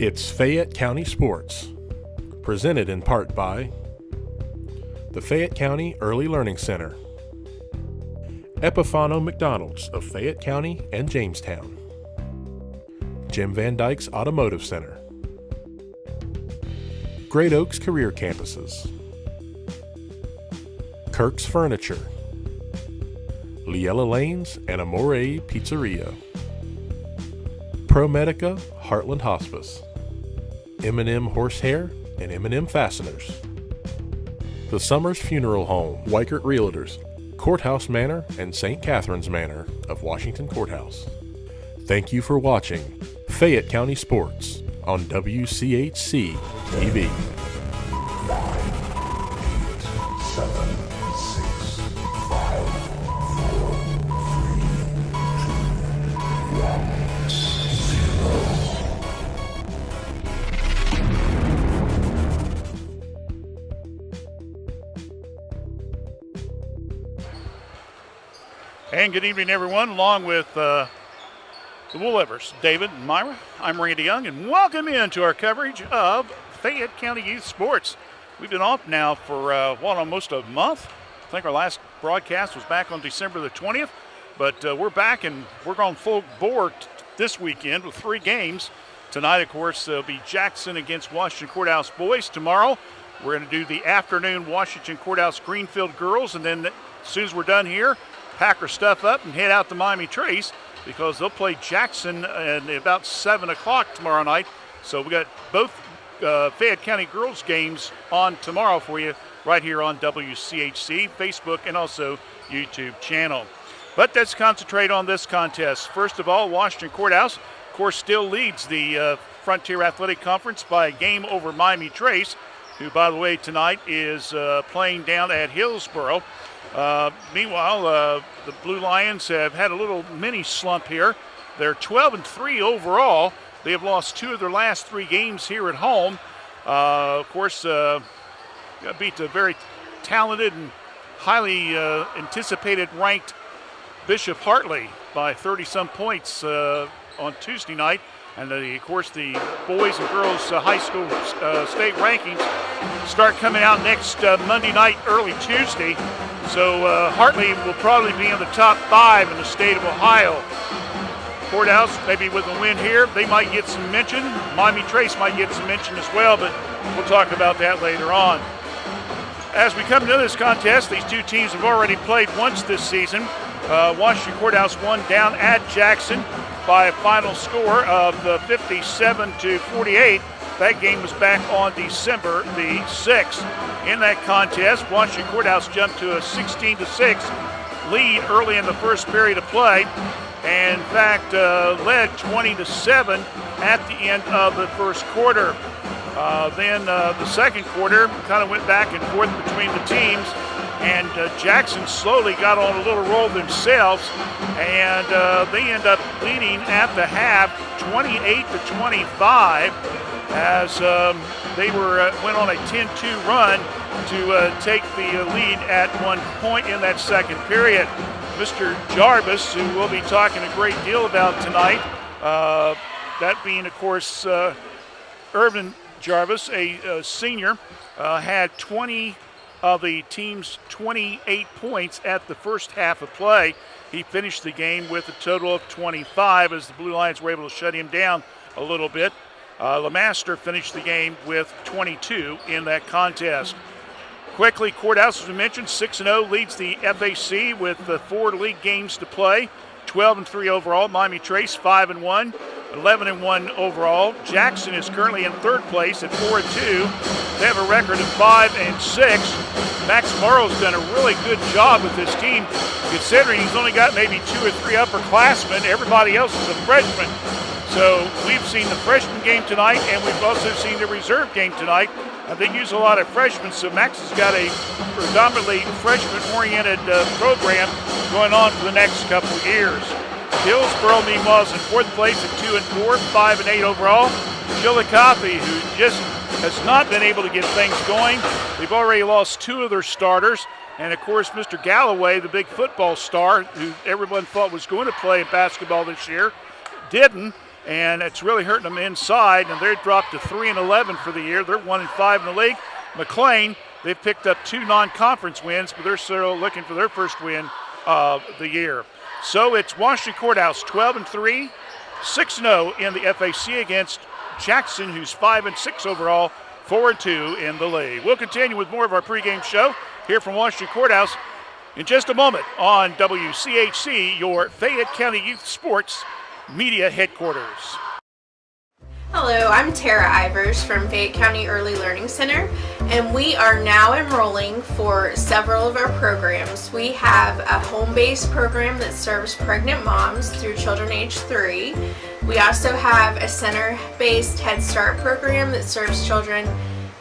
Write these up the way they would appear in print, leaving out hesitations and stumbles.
It's Fayette County Sports, presented in part by the Fayette County Early Learning Center, Epifano McDonald's of Fayette County and Jamestown, Jim Van Dyke's Automotive Center, Great Oaks Career Campuses, Kirk's Furniture, Liella Lanes and Amore Pizzeria, ProMedica Heartland Hospice, M&M Horsehair and M&M Fasteners, The Summers Funeral Home, Weichert Realtors, Courthouse Manor and St. Catherine's Manor of Washington Courthouse. Thank you for watching Fayette County Sports on WCHC TV. 9, 8, 7, 6, 5, 4, 3, 2, 1, 0. And good evening, everyone, along with the Woolevers, David and Myra. I'm Randy Young, and welcome into our coverage of Fayette County Youth Sports. We've been off now for, almost a month. I think our last broadcast was back on December the 20th, but we're back, and we're going full board this weekend with 3 games. Tonight, of course, there'll be Jackson against Washington Courthouse boys. Tomorrow, we're going to do the afternoon Washington Courthouse Greenfield girls, and then as soon as we're done here, pack our stuff up and head out to Miami Trace because they'll play Jackson at about 7 o'clock tomorrow night. So we got both Fayette County girls games on tomorrow for you right here on WCHC, Facebook, and also YouTube channel. But let's concentrate on this contest. First of all, Washington Courthouse, of course, still leads the Frontier Athletic Conference by a game over Miami Trace, who, by the way, tonight is playing down at Hillsboro. Meanwhile, the Blue Lions have had a little mini slump here. They're 12-3 overall. They have lost 2 of their last 3 games here at home. Of course, beat the very talented and highly anticipated ranked Bishop Hartley by 30-some points on Tuesday night. And, of course, the boys and girls high school state rankings start coming out next Monday night, early Tuesday. So Hartley will probably be in the top 5 in the state of Ohio. Courthouse, maybe with a win here, they might get some mention. Miami Trace might get some mention as well, but we'll talk about that later on. As we come into this contest, these 2 teams have already played once this season. Washington Courthouse won down at Jackson by a final score of 57-48. That game was back on December the 6th. In that contest, Washington Courthouse jumped to a 16-6 lead early in the first period of play, and in fact led 20-7 at the end of the first quarter. Then the second quarter kind of went back and forth between the teams, and Jackson slowly got on a little roll themselves, and they end up leading at the half 28-25 as they went on a 10-2 run to take the lead at one point in that second period. Mr. Jarvis, who we'll be talking a great deal about tonight, that being, of course, Irvin Jarvis, a senior, had 20 of the team's 28 points at the first half of play. He finished the game with a total of 25 as the Blue Lions were able to shut him down a little bit. LeMaster finished the game with 22 in that contest. Quickly, Courthouse, as we mentioned, 6-0, leads the FAC with 4 league games to play. 12-3 overall. Miami Trace 5-1, 11-1 overall. Jackson is currently in 3rd place at 4-2. They have a record of 5-6. Max Morrow's done a really good job with this team, considering he's only got maybe 2 or 3 upperclassmen. Everybody else is a freshman. So we've seen the freshman game tonight, and we've also seen the reserve game tonight. They use a lot of freshmen, so Max has got a predominantly freshman-oriented program going on for the next couple of years. Hillsboro, meanwhile, is in 4th place at 2-4, 5-8 overall. Chillicothe, who just has not been able to get things going. They've already lost 2 of their starters. And, of course, Mr. Galloway, the big football star, who everyone thought was going to play basketball this year, didn't. and it's really hurting them inside, and they're dropped to 3-11 for the year. They're 1-5 in the league. McLean, they've picked up 2 non-conference wins, but they're still looking for their first win of the year. So it's Washington Courthouse 12-3, 6-0 in the FAC against Jackson, who's 5-6 overall, 4-2 in the league. We'll continue with more of our pregame show here from Washington Courthouse in just a moment on WCHC, your Fayette County Youth Sports Media Headquarters. Hello, I'm Tara Ivers from Fayette County Early Learning Center, and we are now enrolling for several of our programs. We have a home-based program that serves pregnant moms through children age 3. We also have a center-based Head Start program that serves children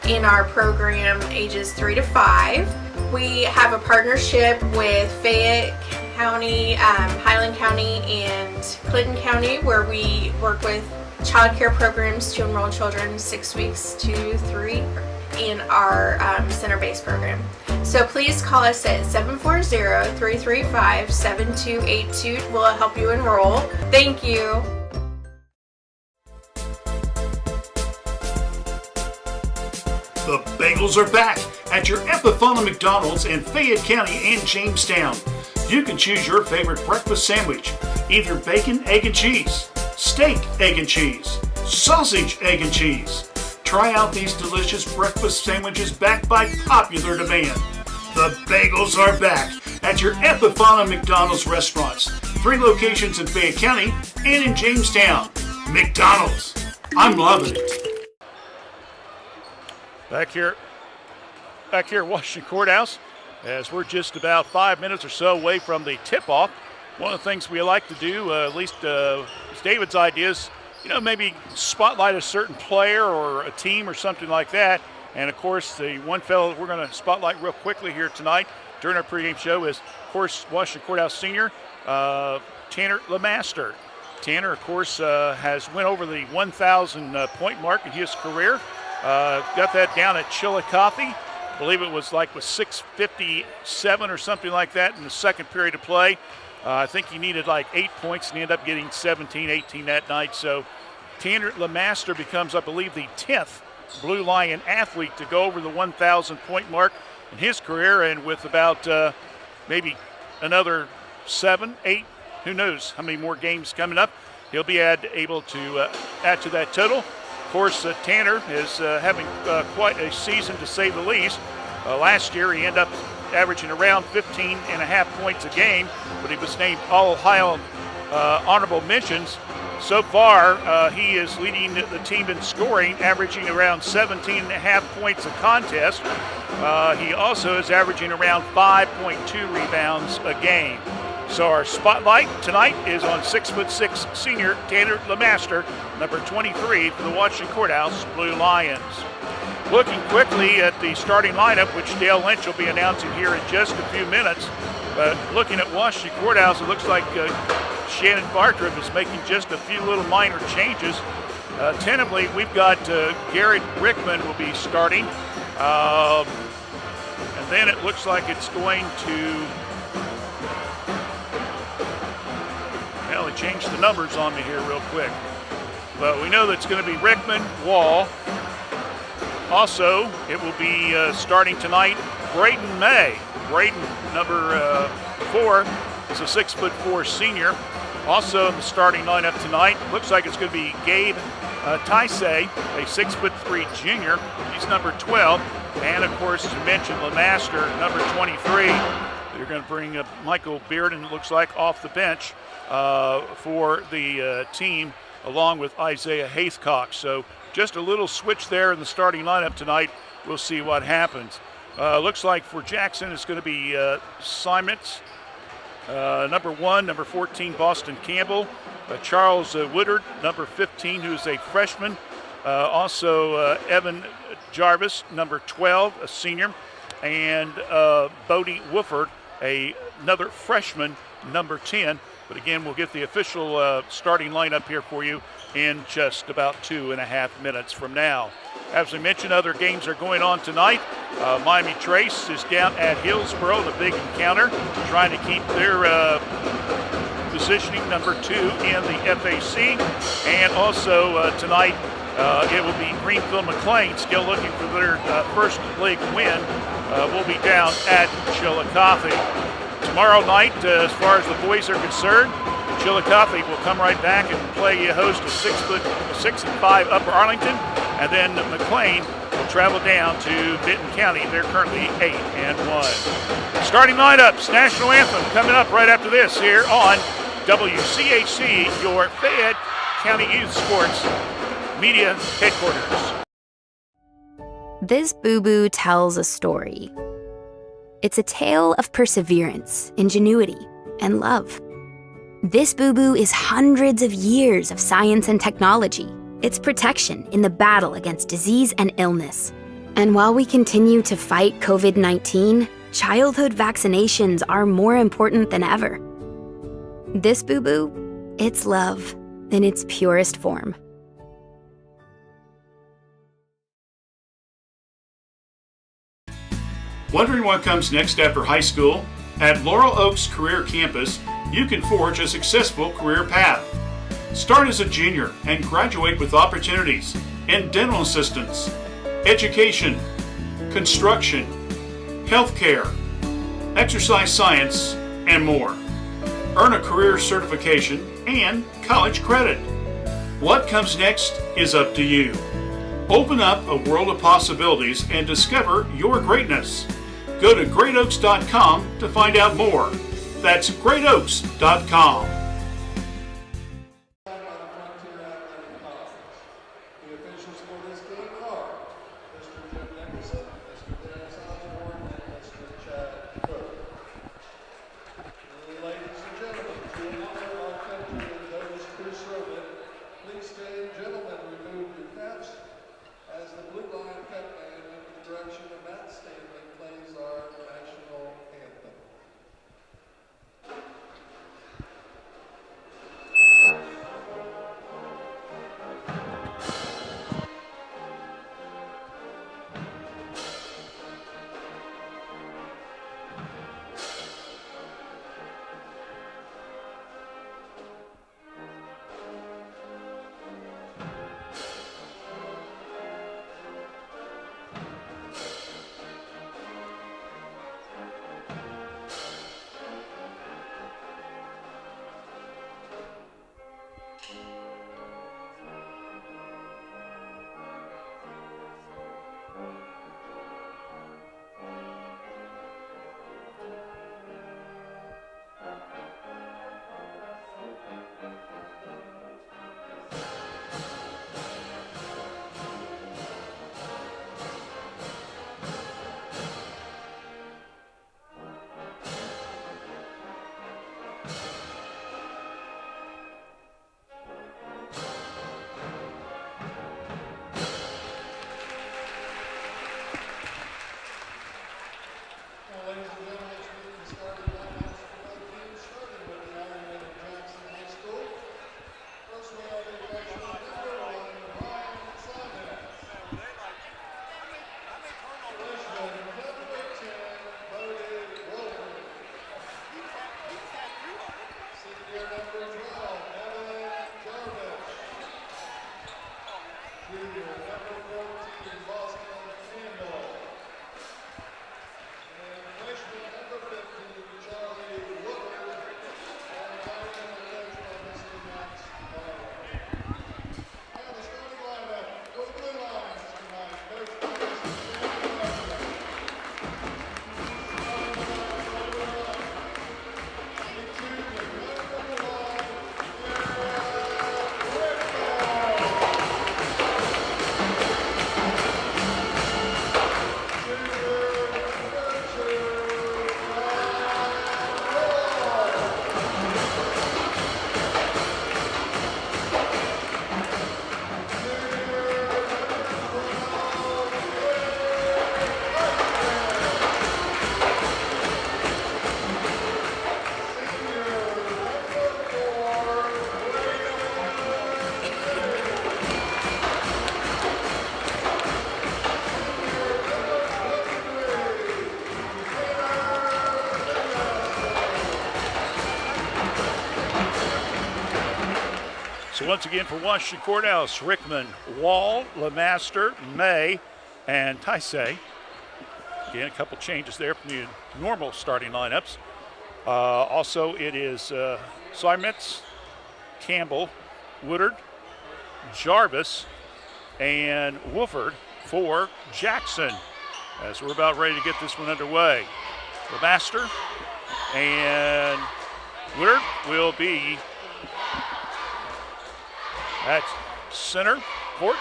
in our program ages 3 to 5. We have a partnership with Fayette County, Highland County, and Clinton County, where we work with child care programs to enroll children 6 weeks to 3 in our center-based program. So please call us at 740-335-7282. We'll help you enroll. Thank you. The Bagels are back at your Epifana McDonald's in Fayette County and Jamestown. You can choose your favorite breakfast sandwich, either bacon, egg, and cheese, steak, egg, and cheese, sausage, egg, and cheese. Try out these delicious breakfast sandwiches backed by popular demand. The Bagels are back at your Epifana McDonald's restaurants. 3 locations in Fayette County and in Jamestown. McDonald's. I'm loving it. Back here at Washington Courthouse, as we're just about 5 minutes or so away from the tip-off. One of the things we like to do, at least it's David's idea, is, maybe spotlight a certain player or a team or something like that. And, of course, the one fellow that we're going to spotlight real quickly here tonight during our pregame show is, of course, Washington Courthouse senior Tanner LeMaster. Tanner, of course, has went over the 1,000 point mark in his career. Got that down at Chillicothe. I believe it was with 6:57 or something like that in the second period of play. I think he needed 8 points, and he ended up getting 17, 18 that night. So Tanner LeMaster becomes, I believe, the 10th Blue Lion athlete to go over the 1,000 point mark in his career, and with about maybe another 7, 8, who knows how many more games coming up, he'll be able to add to that total. Of course, Tanner is having quite a season, to say the least. Last year, he ended up averaging around 15.5 points a game, but he was named All-Ohio honorable mentions. So far, he is leading the team in scoring, averaging around 17.5 points a contest. He also is averaging around 5.2 rebounds a game. So our spotlight tonight is on 6'6" senior Tanner LeMaster, number 23 for the Washington Courthouse Blue Lions. Looking quickly at the starting lineup, which Dale Lynch will be announcing here in just a few minutes. But looking at Washington Courthouse, it looks like Shannon Bartriff is making just a few little minor changes. Tentatively, we've got Garrett Rickman will be starting. And then it looks like it's going to... Well, they changed the numbers on me here real quick. But we know that it's going to be Rickman, Wall. Also, it will be starting tonight, Braden May. Braden, number 4, is a 6'4" senior. Also in the starting lineup tonight, looks like it's going to be Gabe Taisei, a 6'3" junior. He's number 12. And, of course, as you mentioned, LeMaster, number 23. They're going to bring Michael Bearden, it looks like, off the bench for the team, along with Isaiah Haithcock. So just a little switch there in the starting lineup tonight. We'll see what happens. Looks like for Jackson it's going to be Simons, number 1, number 14, Boston Campbell, Charles Woodard, number 15, who's a freshman. Also Evan Jarvis, number 12, a senior, and Bodie Wooford, another freshman, number 10. But again, we'll get the official starting lineup here for you in just about 2.5 minutes from now. As we mentioned, other games are going on tonight. Miami Trace is down at Hillsboro in a big encounter, trying to keep their positioning, number 2 in the FAC. And also tonight, it will be Greenfield McLean, still looking for their first league win. Will be down at Chillicothe. Tomorrow night, as far as the boys are concerned, Chillicothe will come right back and play host to 6-5 Upper Arlington, and then McLean will travel down to Benton County. They're currently 8-1. Starting lineups, national anthem coming up right after this here on WCHC, your Fayette County Youth Sports Media Headquarters. This boo-boo tells a story. It's a tale of perseverance, ingenuity, and love. This boo-boo is hundreds of years of science and technology. It's protection in the battle against disease and illness. And while we continue to fight COVID-19, childhood vaccinations are more important than ever. This boo-boo, it's love in its purest form. Wondering what comes next after high school? At Laurel Oaks Career Campus, you can forge a successful career path. Start as a junior and graduate with opportunities in dental assistance, education, construction, healthcare, exercise science, and more. Earn a career certification and college credit. What comes next is up to you. Open up a world of possibilities and discover your greatness. Go to greatoaks.com to find out more. That's greatoaks.com. The officials for this game are Mr. Jim Nicholson, Mr. Dennis Osborne, and Mr. Chad Cook. Ladies and gentlemen, to honor our country and those who serve it, please stand, gentlemen, remove your caps as the Blue Line Cup band under the direction of Matt Stanley plays our national anthem. once again for Washington Courthouse, Rickman, Wall, LeMaster, May, and Taisei. Again, a couple changes there from the normal starting lineups. Also, it is Simetz, Campbell, Woodard, Jarvis, and Wolford for Jackson. As we're about ready to get this one underway. LeMaster and Woodard will be at center court,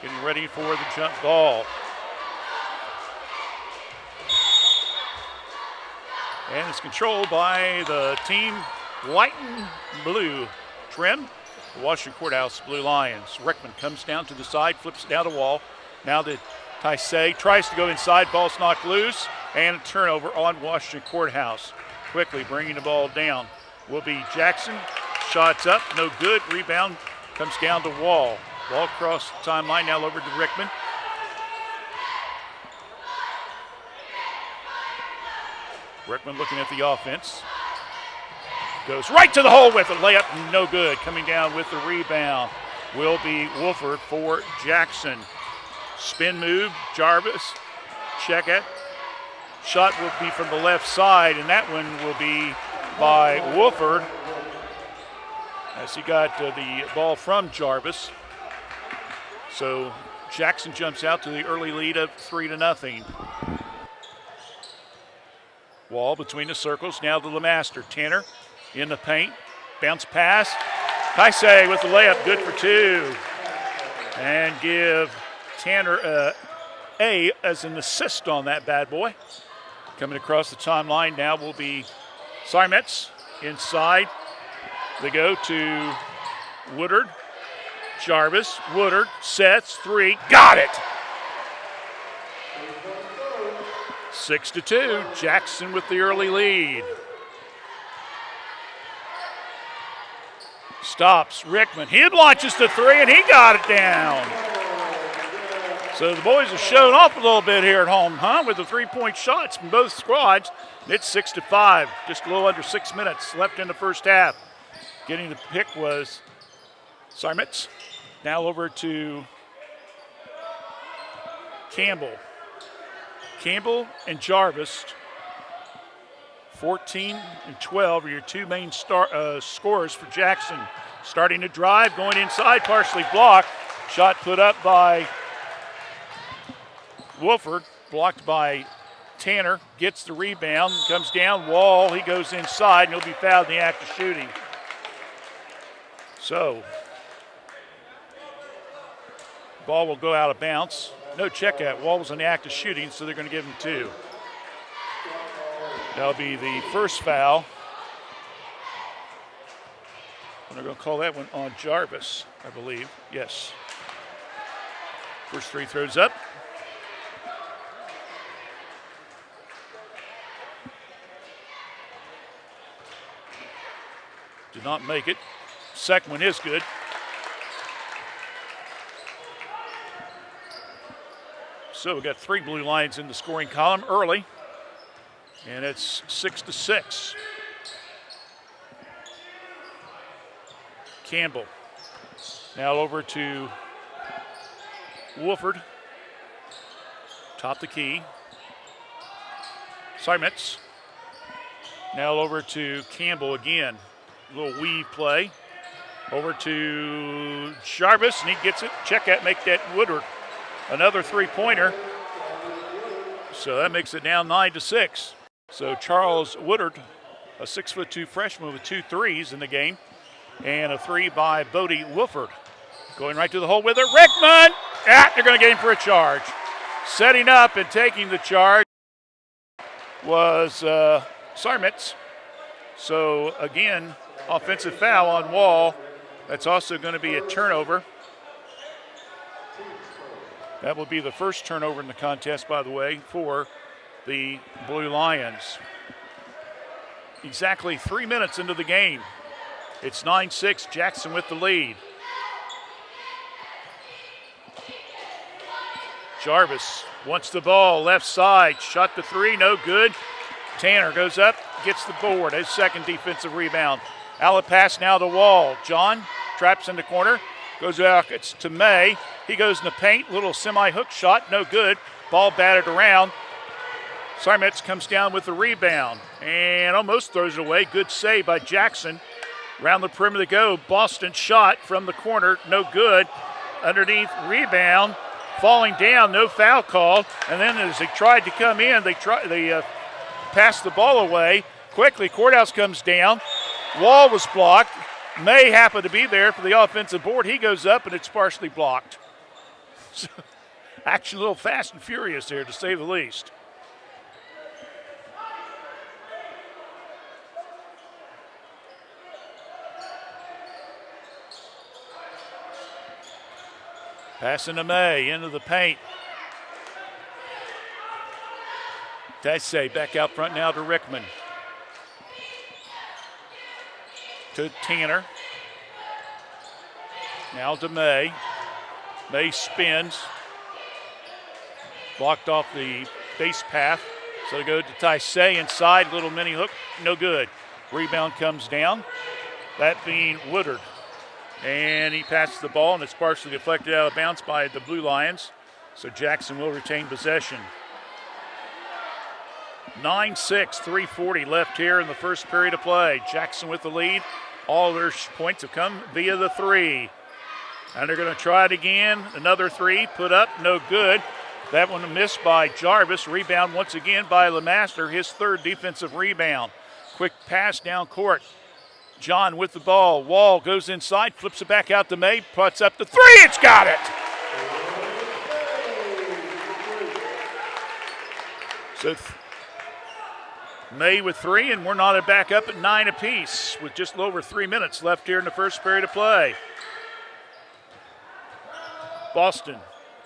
getting ready for the jump ball. And it's controlled by the team white and blue trim, the Washington Courthouse Blue Lions. Rickman comes down to the side, flips it down the wall. Now the Taisei tries to go inside, ball's knocked loose, and a turnover on Washington Courthouse. Quickly bringing the ball down will be Jackson. Shots up, no good. Rebound comes down to Wall. Ball across the timeline, now over to Rickman. Rickman looking at the offense. Goes right to the hole with a layup, no good. Coming down with the rebound will be Wolford for Jackson. Spin move, Jarvis, check it. Shot will be from the left side, and that one will be by Wolford as he got the ball from Jarvis. So Jackson jumps out to the early lead of 3-0. Wall between the circles, now to LeMaster. Tanner in the paint, bounce pass. Taisei with the layup, good for two. And give Tanner A as an assist on that bad boy. Coming across the timeline now will be Simetz inside. They go to Woodard. Jarvis, Woodard, sets, three, got it! 6-2, Jackson with the early lead. Stops, Rickman, he launches the three and he got it down. So the boys have shown off a little bit here at home, with the three-point shots from both squads. It's 6-5, just a little under 6 minutes left in the first half. Getting the pick was Simetz. Now over to Campbell. Campbell and Jarvis, 14 and 12 are your two main scorers for Jackson. Starting to drive, going inside, partially blocked. Shot put up by Wolford, blocked by Tanner, gets the rebound, comes down, Wall, he goes inside, and he'll be fouled in the act of shooting. So, ball will go out of bounds. No check out. Wall was in the act of shooting, so they're going to give him two. That'll be the first foul. And they're going to call that one on Jarvis, I believe. Yes. First three throws up. Did not make it. Second one is good. So we've got three Blue Lions in the scoring column early, and it's 6-6. Campbell now over to Wolford. Top the key. Simetz now over to Campbell again. A little weave play. Over to Jarvis, and he gets it. Check that, make that Woodard. Another three-pointer. So that makes it now 9-6. So Charles Woodard, a 6'2" freshman with 2 threes in the game, and a three by Bodie Wolford. Going right to the hole with it. Rickman! They're going to get him for a charge. Setting up and taking the charge was Simetz. So again, offensive foul on Wall. That's also going to be a turnover. That will be the first turnover in the contest, by the way, for the Blue Lions. Exactly 3 minutes into the game. It's 9-6, Jackson with the lead. Jarvis wants the ball, left side, shot the three, no good. Tanner goes up, gets the board, his second defensive rebound. Outlet pass now to Wall. John traps in the corner. Goes out, it's to May. He goes in the paint, little semi-hook shot, no good. Ball batted around. Sarmetz comes down with the rebound and almost throws it away. Good save by Jackson. Around the perimeter to go. Boston shot from the corner, no good. Underneath, rebound. Falling down, no foul call. And then as they tried to come in, they passed the ball away. Quickly, Courthouse comes down. Wall was blocked. May happened to be there for the offensive board. He goes up, and it's partially blocked. So, action a little fast and furious there, to say the least. Passing to May, into the paint. Dessay back out front now to Rickman. To Tanner. Now to May. May spins. Blocked off the base path. So they go to Dessay inside, little mini hook, no good. Rebound comes down. That being Woodard. And he passes the ball, and it's partially deflected out of bounds by the Blue Lions. So Jackson will retain possession. 9-6, 3:40 left here in the first period of play. Jackson with the lead. All their points have come via the three. And they're going to try it again. Another three, put up, no good. That one missed by Jarvis. Rebound once again by LeMaster, his third defensive rebound. Quick pass down court. John with the ball. Wall goes inside, flips it back out to May, puts up the three. It's got it. So May with three, and we're knotted back up at 9 apiece with just a little over 3 minutes left here in the first period of play. Boston,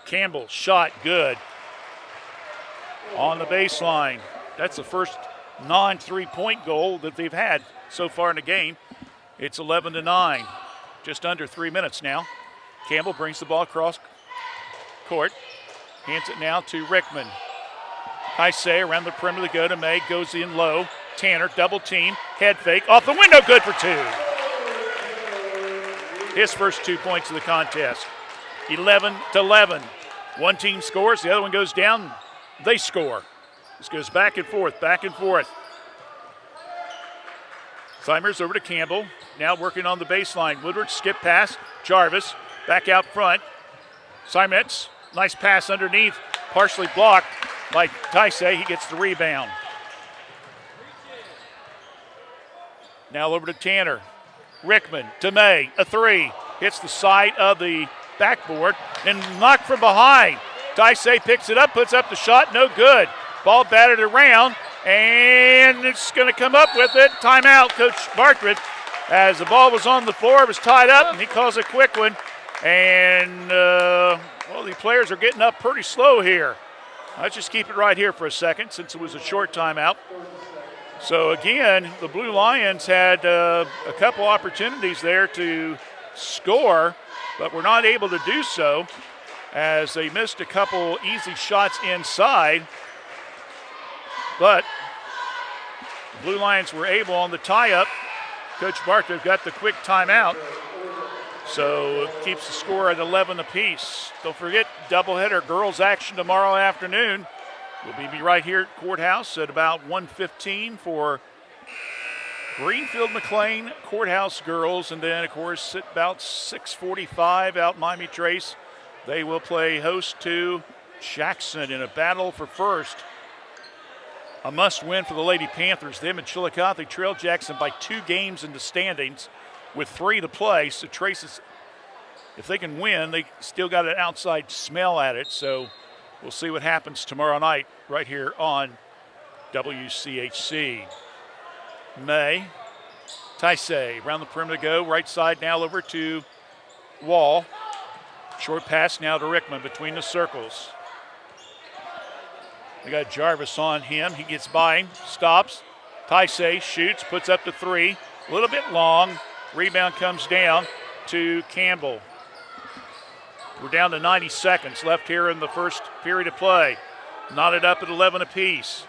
Campbell, shot good. On the baseline. That's the first non-3-point goal that they've had so far in the game. It's 11-9, just under 3 minutes now. Campbell brings the ball across court, hands it now to Rickman. Heisey around the perimeter to go to May, goes in low. Tanner, double team, head fake, off the window, good for two. His first 2 points of the contest. 11-11. One team scores, the other one goes down, they score. This goes back and forth, back and forth. Simers over to Campbell, now working on the baseline. Woodward, skip pass, Jarvis, back out front. Simets, nice pass underneath, partially blocked by Dessay. He gets the rebound. Now over to Tanner. Rickman to May, a three. Hits the side of the backboard and knocked from behind. Dessay picks it up, puts up the shot, no good. Ball batted around, and it's going to come up with it. Timeout, Coach Bartred. As the ball was on the floor, it was tied up, and he calls a quick one. And, well, the players are getting up pretty slow here. Let's just keep it right here for a second since it was a short timeout. So, again, the Blue Lions had a couple opportunities there to score, but were not able to do so as they missed a couple easy shots inside. But the Blue Lions were able on the tie-up. Coach Barker got the quick timeout. So it keeps the score at 11 apiece. Don't forget, doubleheader girls action tomorrow afternoon. We'll be right here at Courthouse at about 1:15 for Greenfield McLean Courthouse girls. And then, of course, at about 6:45 out Miami Trace, they will play host to Jackson in a battle for first. A must-win for the Lady Panthers. Them and Chillicothe trail Jackson by 2 games in the standings with 3 to play. So Trace, if they can win, they still got an outside smell at it. So we'll see what happens tomorrow night right here on WCHC. May, Dessay, around the perimeter to go. Right side now over to Wall. Short pass now to Rickman between the circles. They got Jarvis on him. He gets by him, stops. Dessay shoots, puts up the 3. A little bit long. Rebound comes down to Campbell. We're down to 90 seconds left here in the first period of play. Knotted up at 11 apiece.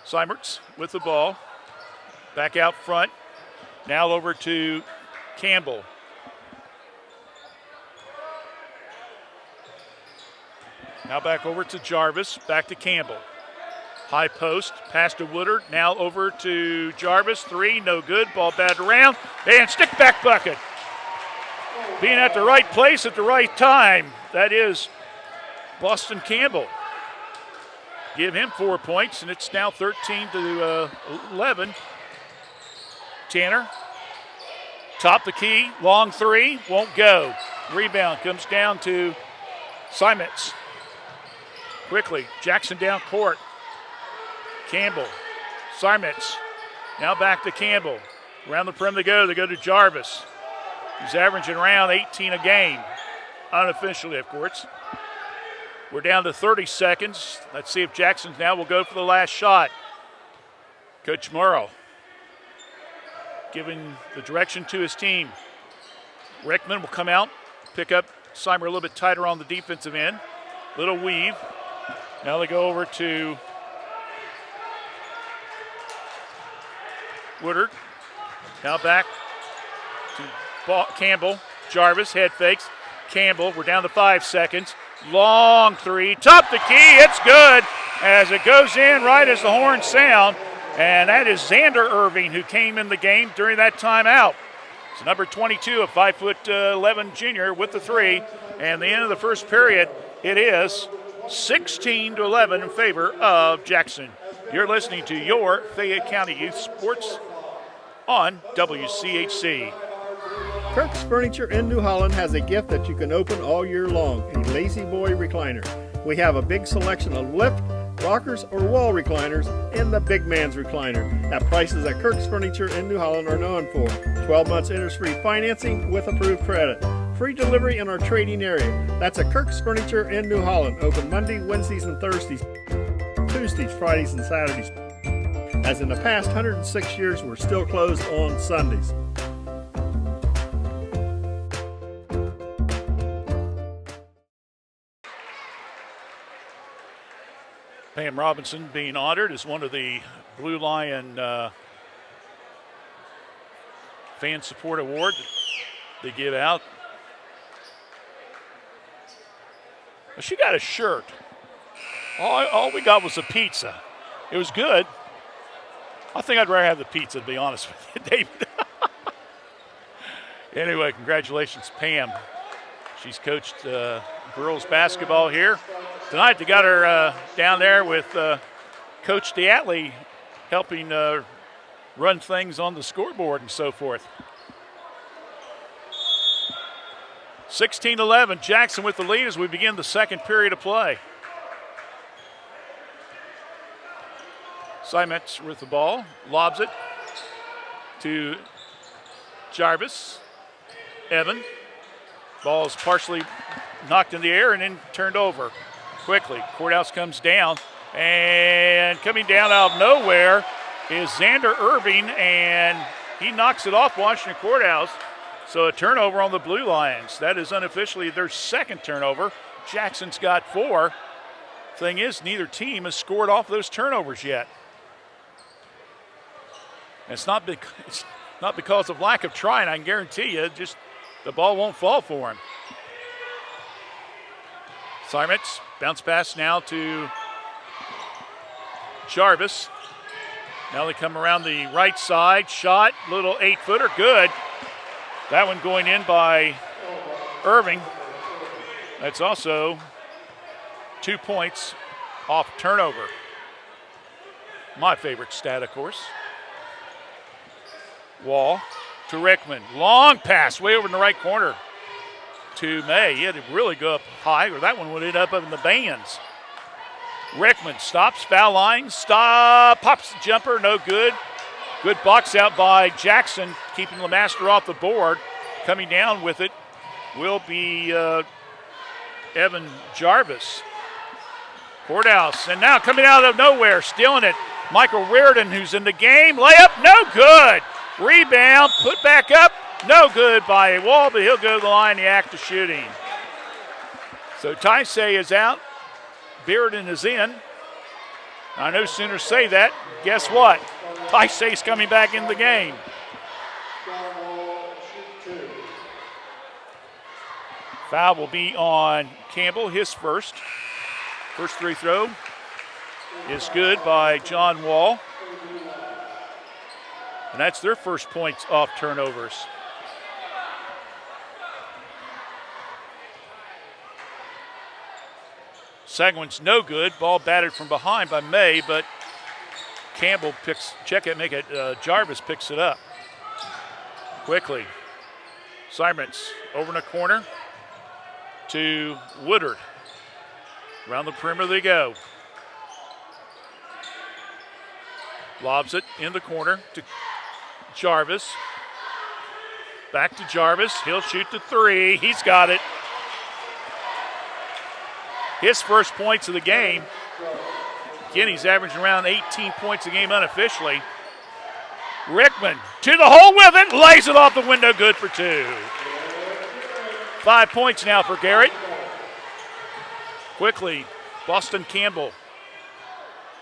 Seimertz with the ball. Back out front. Now over to Campbell. Now back over to Jarvis, back to Campbell. High post, pass to Woodard, now over to Jarvis. 3, no good, ball batted around, and stick back bucket. Being at the right place at the right time, that is Boston Campbell. Give him 4 points, and it's now 13 to 11. Tanner, top the key, long 3, won't go. Rebound comes down to Simons. Quickly, Jackson down court. Campbell, Simons, now back to Campbell. Around the perimeter they go to Jarvis. He's averaging around 18 a game, unofficially, of course. We're down to 30 seconds. Let's see if Jackson now will go for the last shot. Coach Morrow giving the direction to his team. Rickman will come out, pick up Seimer a little bit tighter on the defensive end. Little weave. Now they go over to Woodard. Now back to Campbell. Jarvis, head fakes. Campbell, we're down to 5 seconds. Long 3, top the key, it's good as it goes in right as the horns sound. And that is Xander Irving who came in the game during that timeout. It's number 22, a 5'11" junior with the 3. And the end of the first period, it is 16 to 11 in favor of Jackson. You're listening to your Fayette County Youth Sports on WCHC. Kirk's Furniture in New Holland has a gift that you can open all year long, a Lazy Boy recliner. We have a big selection of lift, rockers, or wall recliners, and the big man's recliner at prices that Kirk's Furniture in New Holland are known for. 12 months interest-free financing with approved credit. Free delivery in our trading area. That's at Kirk's Furniture in New Holland. Open Monday, Wednesdays, and Thursdays. Tuesdays, Fridays, and Saturdays. As in the past 106 years, we're still closed on Sundays. Pam Robinson being honored as one of the Blue Lion Fan Support Award they give out. Well, she got a shirt. All we got was a pizza. It was good. I think I'd rather have the pizza, to be honest with you, David. Anyway, congratulations, Pam. She's coached girls basketball here. Tonight they got her down there with Coach Diatley helping run things on the scoreboard and so forth. 16-11, Jackson with the lead as we begin the second period of play. Simons with the ball, lobs it to Jarvis. Evan. Ball is partially knocked in the air and then turned over quickly. Courthouse comes down, and coming down out of nowhere is Xander Irving, and he knocks it off Washington Courthouse. So a turnover on the Blue Lions. That is unofficially their second turnover. Jackson's got 4. Thing is, neither team has scored off those turnovers yet. And it's not because of lack of trying, I can guarantee you, just the ball won't fall for him. Simons, bounce pass now to Jarvis. Now they come around the right side. Shot, little 8-footer, good. That one going in by Irving. That's also 2 points off turnover. My favorite stat, of course. Wall to Rickman. Long pass way over in the right corner to May. He had to really go up high, or that one would end up in the bands. Rickman stops, foul line, pops the jumper, no good. Good box out by Jackson, keeping LeMaster off the board. Coming down with it will be Evan Jarvis. Courthouse, and now coming out of nowhere, stealing it, Michael Reardon, who's in the game. Layup, no good. Rebound, put back up, no good by Wall, but he'll go to the line in the act of shooting. So Taisei is out, Bearden is in. I know Sooners say that. Guess what? Taisei's coming back in the game. Foul will be on Campbell, his first. First free throw is good by John Wall. And that's their first points off turnovers. Second one's no good. Ball batted from behind by May, but Campbell Jarvis picks it up quickly. Simons over in the corner to Woodard. Around the perimeter they go. Lobs it in the corner to Jarvis. Back to Jarvis. He'll shoot the three. He's got it. His first points of the game. Again, he's averaging around 18 points a game unofficially. Rickman to the hole with it. Lays it off the window. Good for 2. 5 points now for Garrett. Quickly, Boston Campbell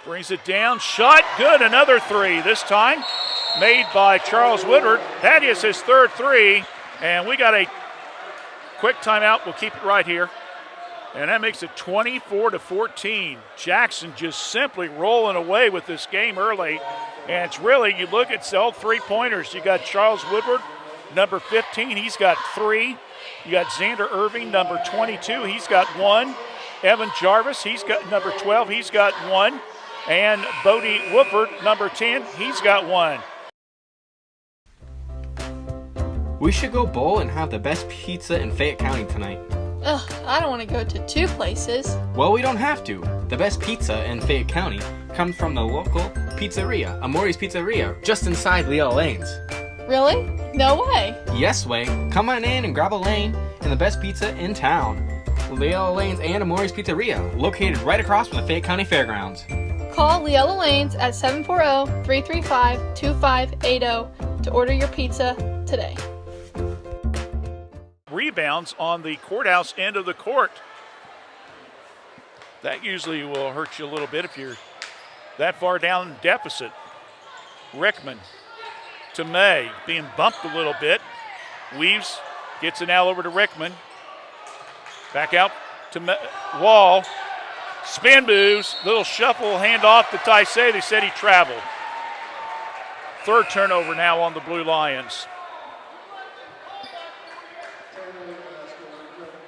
brings it down. Shot good. Another 3. This time made by Charles Woodward. That is his third 3. And we got a quick timeout. We'll keep it right here. And that makes it 24-14. Jackson just simply rolling away with this game early. And it's really, you look at all 3-pointers. You got Charles Woodward, number 15. He's got 3. You got Xander Irving, number 22. He's got 1. Evan Jarvis, he's got number 12. He's got 1. And Bodie Woodward, number 10. He's got 1. We should go bowl and have the best pizza in Fayette County tonight. Ugh, I don't want to go to 2 places. Well, we don't have to. The best pizza in Fayette County comes from the local pizzeria, Amori's Pizzeria, just inside Leal Lanes. Really? No way. Yes way. Come on in and grab a lane and the best pizza in town. Leal Lanes and Amori's Pizzeria, located right across from the Fayette County Fairgrounds. Call Leala Lanes at 740-335-2580 to order your pizza today. Rebounds on the courthouse end of the court. That usually will hurt you a little bit if you're that far down in deficit. Rickman to May, being bumped a little bit. Weaves, gets it now over to Rickman. Back out to Wall. Spin moves, little shuffle, hand off to Taisei. They said he traveled. Third turnover now on the Blue Lions.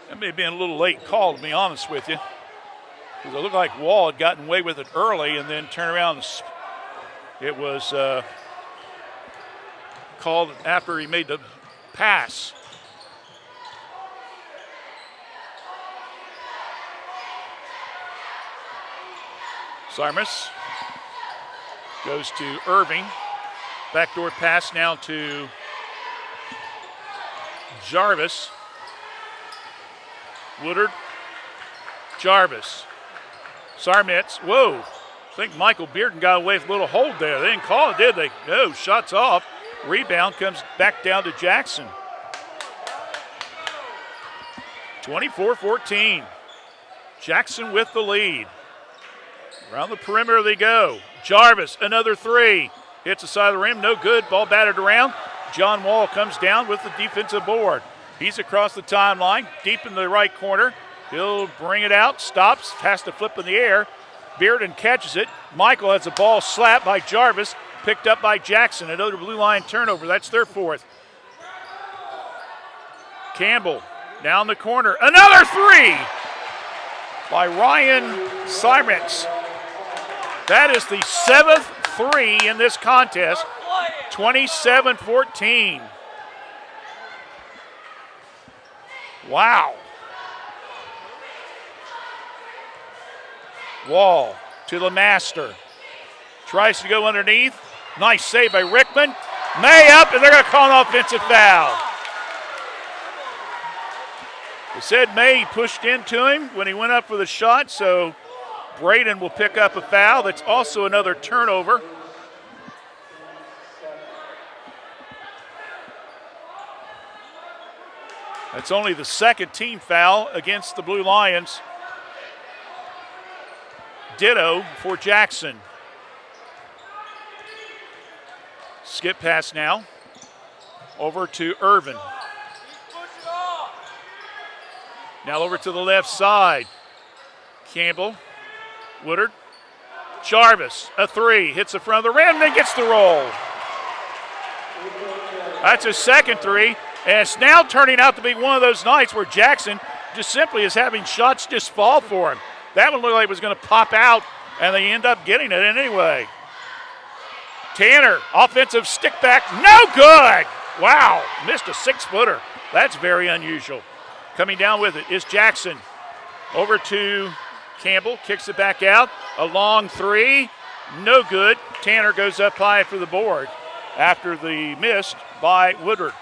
That may have been a little late call, to be honest with you. Because it looked like Wall had gotten away with it early and then turned around. It was called after he made the pass. Sarmus goes to Irving. Backdoor pass now to Jarvis. Woodard, Jarvis, Sarmitz. Whoa, I think Michael Bearden got away with a little hold there. They didn't call it, did they? No, shots off. Rebound comes back down to Jackson. 24-14. Jackson with the lead. Around the perimeter they go. Jarvis, another 3. Hits the side of the rim, no good. Ball batted around. John Wall comes down with the defensive board. He's across the timeline, deep in the right corner. He'll bring it out, stops, has to flip in the air. Bearden catches it. Michael has a ball slapped by Jarvis, picked up by Jackson. Another Blue Line turnover. That's their 4th. Campbell down the corner. Another 3 by Ryan Simons. That is the 7th 3 in this contest. 27-14. Wow. Wall to the master. Tries to go underneath. Nice save by Rickman. May up, and they're going to call an offensive foul. They said May pushed into him when he went up for the shot, so Braden will pick up a foul. That's also another turnover. That's only the second team foul against the Blue Lions. Ditto for Jackson. Skip pass now. Over to Irvin. Now over to the left side. Campbell Woodard. Jarvis, a three, hits the front of the rim, then gets the roll. That's his second three, and it's now turning out to be one of those nights where Jackson just simply is having shots just fall for him. That one looked like it was going to pop out, and they end up getting it anyway. Tanner, offensive stick back, no good. Wow, missed a 6-footer. That's very unusual. Coming down with it is Jackson. Over to Campbell, kicks it back out. A long three, no good. Tanner goes up high for the board after the miss by Woodard.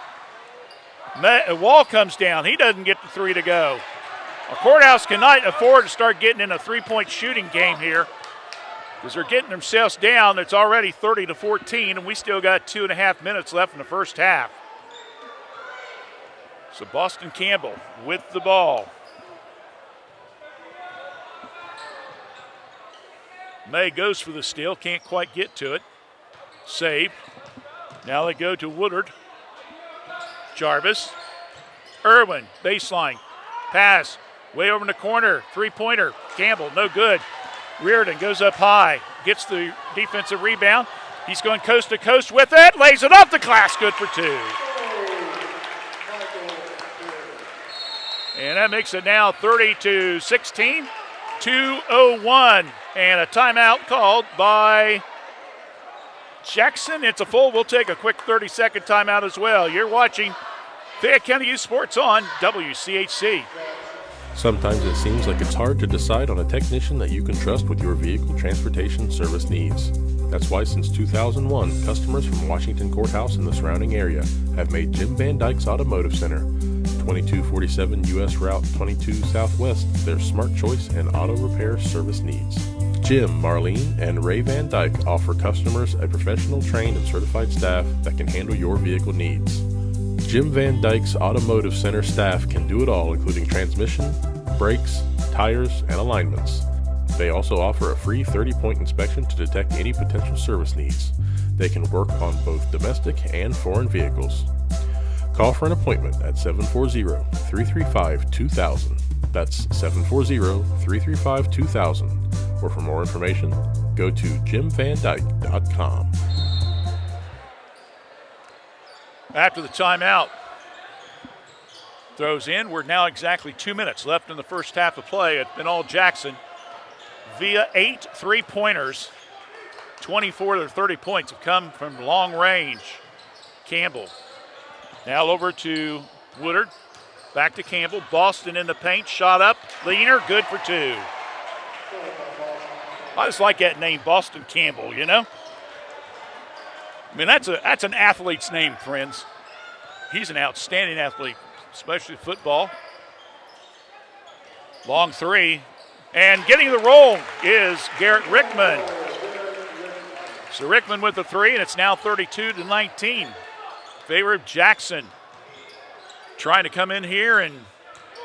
Wall comes down. He doesn't get the three to go. A Courthouse cannot afford to start getting in a three-point shooting game here because they're getting themselves down. It's already 30-14, and we still got 2.5 minutes left in the first half. So Boston Campbell with the ball. May goes for the steal, can't quite get to it. Saved. Now they go to Woodard. Jarvis. Irwin, baseline. Pass. Way over in the corner. Three-pointer. Campbell, no good. Reardon goes up high. Gets the defensive rebound. He's going coast to coast with it. Lays it off the glass. Good for two. And that makes it now 30-16. 2:01. And a timeout called by Jackson. It's a full. We'll take a quick 30-second timeout as well. You're watching Fayette County Youth Sports on WCHC. Sometimes it seems like it's hard to decide on a technician that you can trust with your vehicle transportation service needs. That's why since 2001, customers from Washington Courthouse and the surrounding area have made Jim Van Dyke's Automotive Center, 2247 U.S. Route 22 Southwest, their smart choice in auto repair service needs. Jim, Marlene, and Ray Van Dyke offer customers a professional, trained, and certified staff that can handle your vehicle needs. Jim Van Dyke's Automotive Center staff can do it all, including transmission, brakes, tires, and alignments. They also offer a free 30-point inspection to detect any potential service needs. They can work on both domestic and foreign vehicles. Call for an appointment at 740-335-2000. That's 740-335-2000. Or for more information, go to jimvandyke.com. After the timeout, throws in. We're now exactly 2 minutes left in the first half of play. It's been all Jackson via 8 3-pointers. 24 of their 30 points have come from long range. Campbell now over to Woodard. Back to Campbell. Boston in the paint. Shot up. Leaner. Good for two. I just like that name, Boston Campbell, you know? I mean, that's an athlete's name, friends. He's an outstanding athlete, especially football. Long three. And getting the roll is Garrett Rickman. So Rickman with the three, and it's now 32-19. Favor of Jackson. Trying to come in here and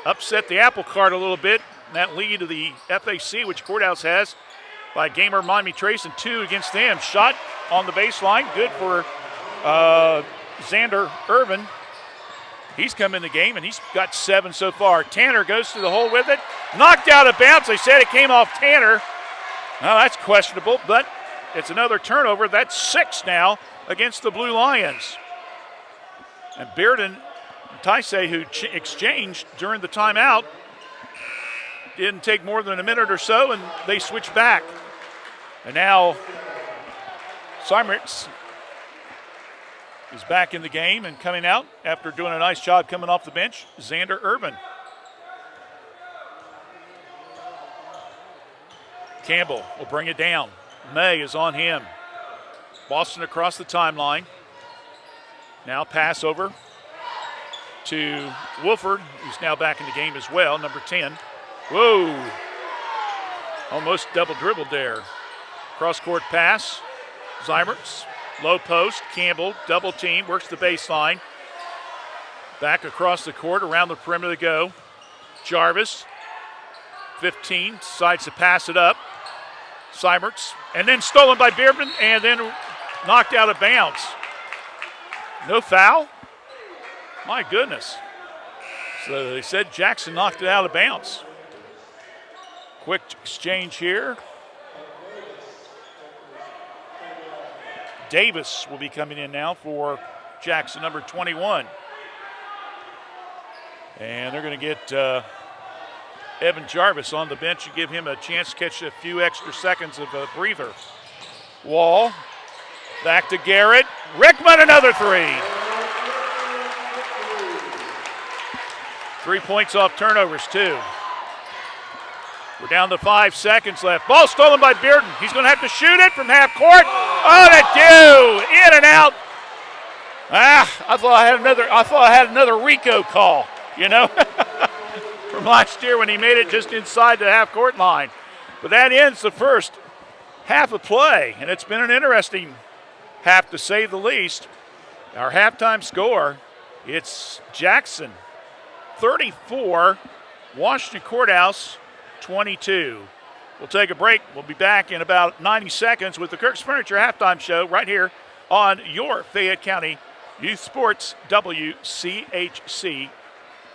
upset the apple cart a little bit. And that lead of the FAC, which Courthouse has, by Gamer Miami Trace, and 2 against them. Shot on the baseline. Good for Xander Irvin. He's come in the game, and he's got 7 so far. Tanner goes to the hole with it. Knocked out of bounds. They said it came off Tanner. Now that's questionable, but it's another turnover. That's 6 now against the Blue Lions. And Bearden and Taisei, who exchanged during the timeout, didn't take more than a minute or so, and they switched back. And now Seimertz is back in the game and coming out after doing a nice job coming off the bench, Xander Irvin. Campbell will bring it down. May is on him. Boston across the timeline. Now pass over to Wolford, who's now back in the game as well, number 10. Whoa. Almost double dribbled there. Cross-court pass. Zymerts, low post. Campbell, double team, works the baseline. Back across the court, around the perimeter to go. Jarvis, 15, decides to pass it up. Zymerts, and then stolen by Beardman, and then knocked out of bounds. No foul? My goodness. So they said Jackson knocked it out of bounds. Quick exchange here. Davis will be coming in now for Jackson, number 21. And they're going to get Evan Jarvis on the bench and give him a chance to catch a few extra seconds of a breather. Wall, back to Garrett. Rickman, another three. 3 points off turnovers, too. We're down to 5 seconds left. Ball stolen by Bearden. He's going to have to shoot it from half court. Oh, that do! In and out. I thought I had another Rico call, you know, from last year when he made it just inside the half court line. But that ends the first half of play, and it's been an interesting half to say the least. Our halftime score, it's Jackson 34, Washington Courthouse 22. We'll take a break. We'll be back in about 90 seconds with the Kirk's Furniture halftime show right here on your Fayette County Youth Sports WCHC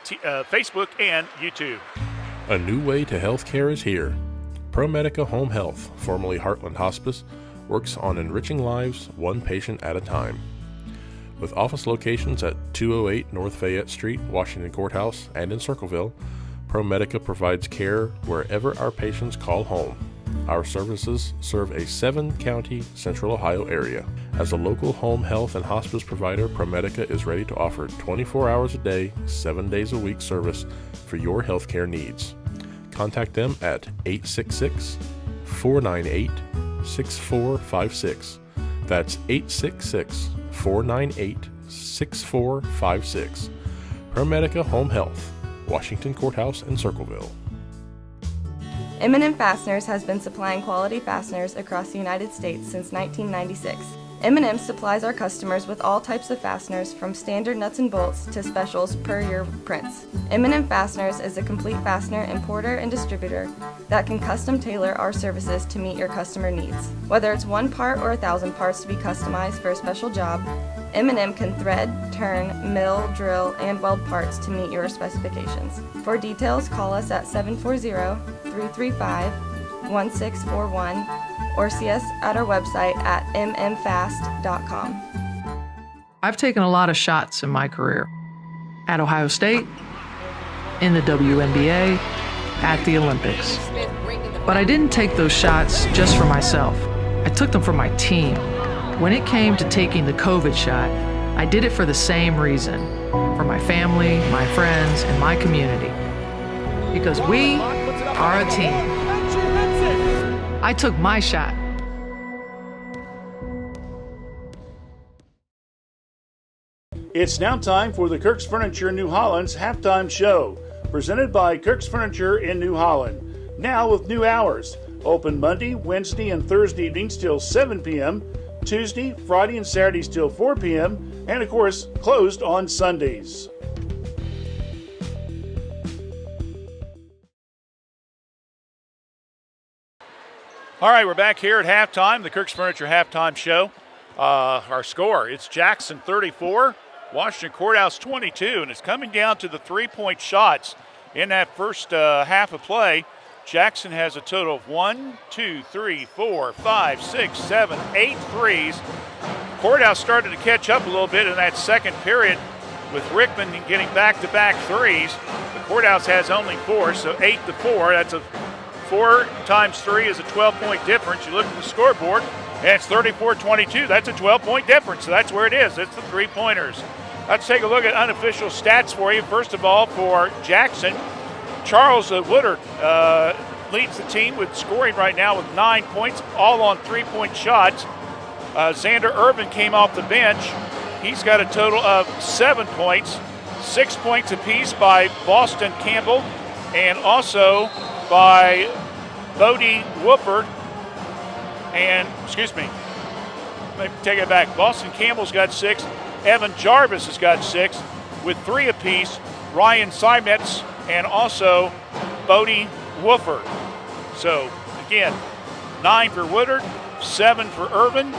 Facebook and YouTube. A new way to healthcare is here. ProMedica Home Health, formerly Heartland Hospice, works on enriching lives one patient at a time. With office locations at 208 North Fayette Street, Washington Courthouse, and in Circleville, ProMedica provides care wherever our patients call home. Our services serve a 7-county Central Ohio area. As a local home health and hospice provider, ProMedica is ready to offer 24 hours a day, 7 days a week service for your healthcare needs. Contact them at 866-498-6456. That's 866-498-6456. ProMedica Home Health, Washington Courthouse and Circleville. M&M Fasteners has been supplying quality fasteners across the United States since 1996. M&M supplies our customers with all types of fasteners, from standard nuts and bolts to specials per your prints. M&M Fasteners is a complete fastener importer and distributor that can custom tailor our services to meet your customer needs. Whether it's 1 part or 1,000 parts to be customized for a special job, M&M can thread, turn, mill, drill, and weld parts to meet your specifications. For details, call us at 740-335-1641 or see us at our website at mmfast.com. I've taken a lot of shots in my career. At Ohio State, in the WNBA, at the Olympics. But I didn't take those shots just for myself. I took them for my team. When it came to taking the COVID shot, I did it for the same reason, for my family, my friends, and my community. Because we are a team. I took my shot. It's now time for the Kirk's Furniture New Holland's halftime show, presented by Kirk's Furniture in New Holland. Now with new hours, open Monday, Wednesday, and Thursday evenings till 7 p.m., Tuesday, Friday, and Saturdays till 4 p.m., and of course, closed on Sundays. All right, we're back here at halftime, the Kirk's Furniture halftime show. Our score, it's Jackson 34, Washington Courthouse 22, and it's coming down to the three-point shots in that first half of play. Jackson has a total of 1, 2, 3, 4, 5, 6, 7, 8 threes. Courthouse started to catch up a little bit in that second period with Rickman getting back-to-back threes. The Courthouse has only 4, so 8-4. That's a 4 times 3 is a 12-point difference. You look at the scoreboard, and it's 34-22. That's a 12-point difference, so that's where it is. It's the three-pointers. Let's take a look at unofficial stats for you. First of all, for Jackson, Charles Woodard leads the team with scoring right now with 9 points, all on three-point shots. Xander Irvin came off the bench. He's got a total of 7 points, 6 points apiece by Boston Campbell, and also by Bodie Wooford. And, excuse me, let me take it back. Boston Campbell's got 6. Evan Jarvis has got 6 with 3 apiece. Ryan Simetz and also Bodie Wooford. So, again, 9 for Woodard, 7 for Irvin,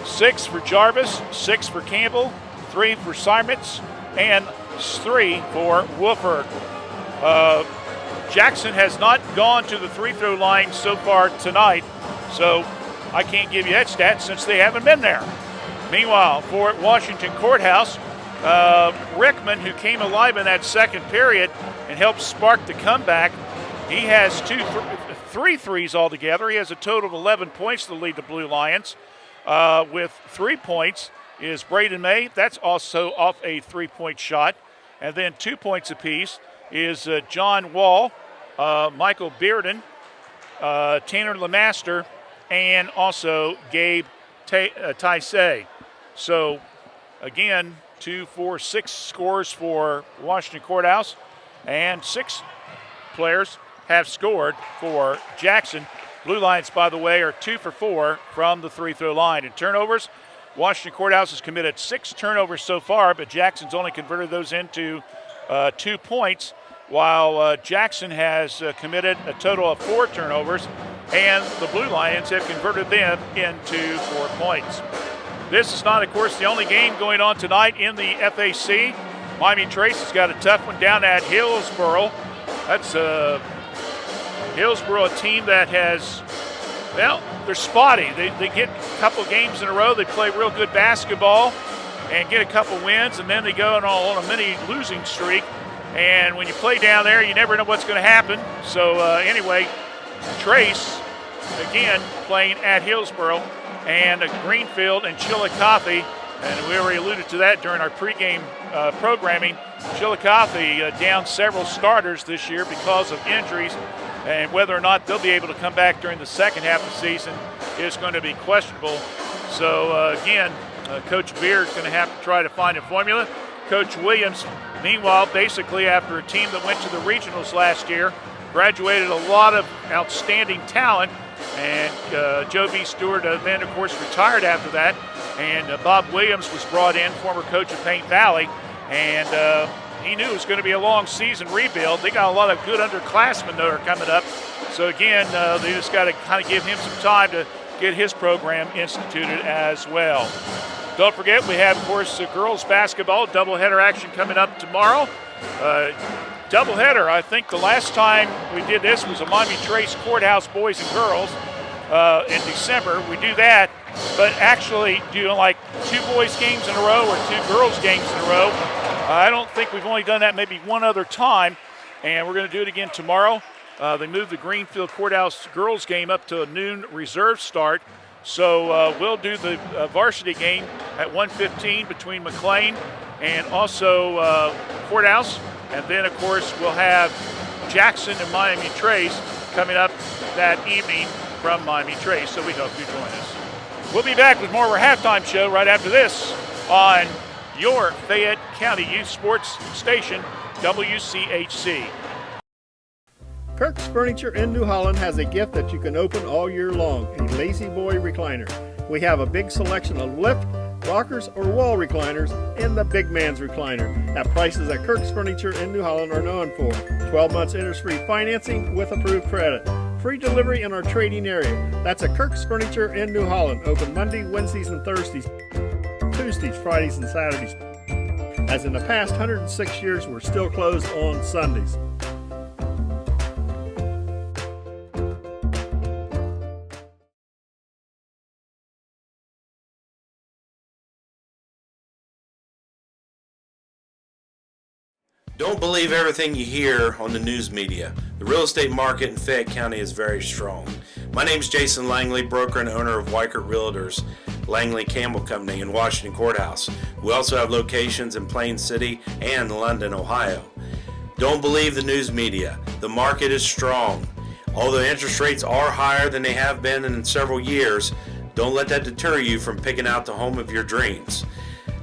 6 for Jarvis, 6 for Campbell, 3 for Simetz, and 3 for Wooford. Jackson has not gone to the free-throw line so far tonight, so I can't give you that stat since they haven't been there. Meanwhile, for Washington Courthouse, Rickman, who came alive in that second period and helped spark the comeback, he has three threes altogether. He has a total of 11 points to lead the Blue Lions. With 3 points is Braden May. That's also off a three-point shot. And then 2 points apiece is John Wall, Michael Bearden, Tanner Lemaster, and also Gabe Taisei. So, again, 2, 4, 6 scores for Washington Courthouse, and 6 players have scored for Jackson. Blue Lions, by the way, are 2 for 4 from the free-throw line. In turnovers, Washington Courthouse has committed 6 turnovers so far, but Jackson's only converted those into 2 points, while Jackson has committed a total of 4 turnovers, and the Blue Lions have converted them into 4 points. This is not, of course, the only game going on tonight in the FAC. Miami Trace has got a tough one down at Hillsboro. That's Hillsboro, a team that has, well, they're spotty. They get a couple games in a row. They play real good basketball and get a couple wins, and then they go on a mini losing streak. And when you play down there, you never know what's going to happen. So anyway, Trace, again, playing at Hillsboro, and Greenfield and Chillicothe. And we already alluded to that during our pregame programming. Chillicothe down several starters this year because of injuries, and whether or not they'll be able to come back during the second half of the season is going to be questionable. So again, Coach Beard is going to have to try to find a formula. Coach Williams, meanwhile, basically after a team that went to the regionals last year, graduated a lot of outstanding talent, and Joe V. Stewart then, of course, retired after that, and Bob Williams was brought in, former coach of Paint Valley, and he knew it was going to be a long season rebuild. They got a lot of good underclassmen that are coming up, so again, they just got to kind of give him some time to get his program instituted as well. Don't forget, we have, of course, girls basketball doubleheader action coming up tomorrow. Doubleheader, I think the last time we did this was a Miami Trace Courthouse boys and girls in December. We do that, but actually doing like 2 boys games in a row or 2 girls games in a row. I don't think we've only done that maybe one other time, and we're going to do it again tomorrow. They moved the Greenfield Courthouse girls game up to a noon reserve start. So we'll do the varsity game at 1:15 between McLean and also Courthouse. And then, of course, we'll have Jackson and Miami Trace coming up that evening from Miami Trace. So we hope you join us. We'll be back with more of our halftime show right after this on your Fayette County Youth Sports Station, WCHC. Kirk's Furniture in New Holland has a gift that you can open all year long, a Lazy Boy recliner. We have a big selection of lift, rockers, or wall recliners, and the big man's recliner at prices that Kirk's Furniture in New Holland are known for. 12 months interest-free financing with approved credit. Free delivery in our trading area. That's at Kirk's Furniture in New Holland. Open Monday, Wednesdays, and Thursdays. Tuesdays, Fridays, and Saturdays. As in the past 106 years, we're still closed on Sundays. Don't believe everything you hear on the news media. The real estate market in Fayette County is very strong. My name is Jason Langley, broker and owner of Weichert Realtors, Langley Campbell Company in Washington Courthouse. We also have locations in Plain City and London, Ohio. Don't believe the news media. The market is strong. Although interest rates are higher than they have been in several years, don't let that deter you from picking out the home of your dreams.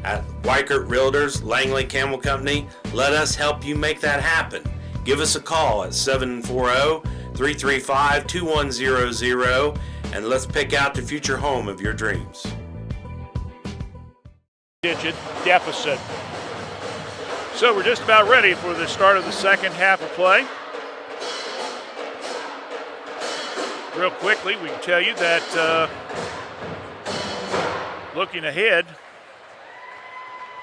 At Weichert Realtors, Langley Campbell Company, let us help you make that happen. Give us a call at 740-335-2100 and let's pick out the future home of your dreams. Digit deficit. So we're just about ready for the start of the second half of play. Real quickly, we can tell you that looking ahead,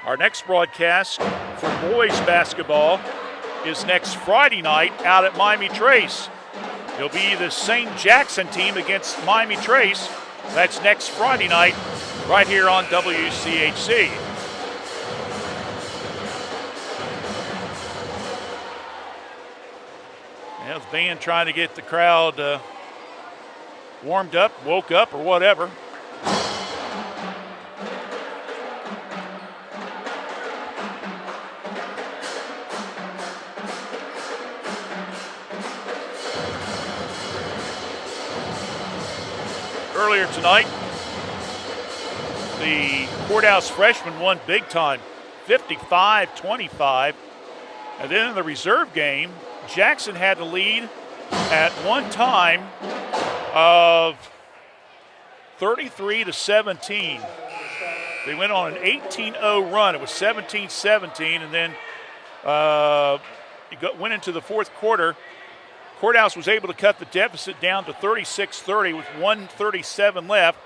our next broadcast for boys basketball is next Friday night out at Miami Trace. It'll be the St. Jackson team against Miami Trace. That's next Friday night right here on WCHC. Yeah, the band trying to get the crowd warmed up, woke up, or whatever. Earlier tonight, the Courthouse freshmen won big time, 55-25. And then in the reserve game, Jackson had to lead at one time of 33-17. They went on an 18-0 run. It was 17-17, and then went into the fourth quarter. Courthouse was able to cut the deficit down to 36-30 with 1:37 left,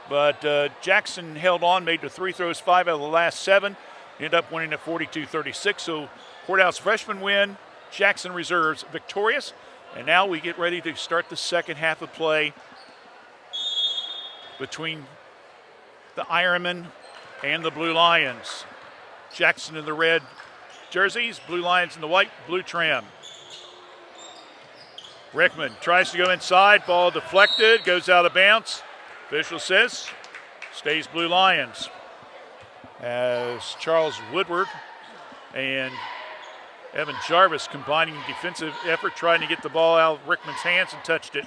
but Jackson held on, made the three throws 5 out of the last 7, ended up winning at 42-36. So Courthouse freshmen win, Jackson reserves victorious, and now we get ready to start the second half of play between the Ironmen and the Blue Lions. Jackson in the red jerseys, Blue Lions in the white, blue trim. Rickman tries to go inside, ball deflected, goes out of bounds. Official says, stays Blue Lions. As Charles Woodward and Evan Jarvis combining defensive effort, trying to get the ball out of Rickman's hands and touched it.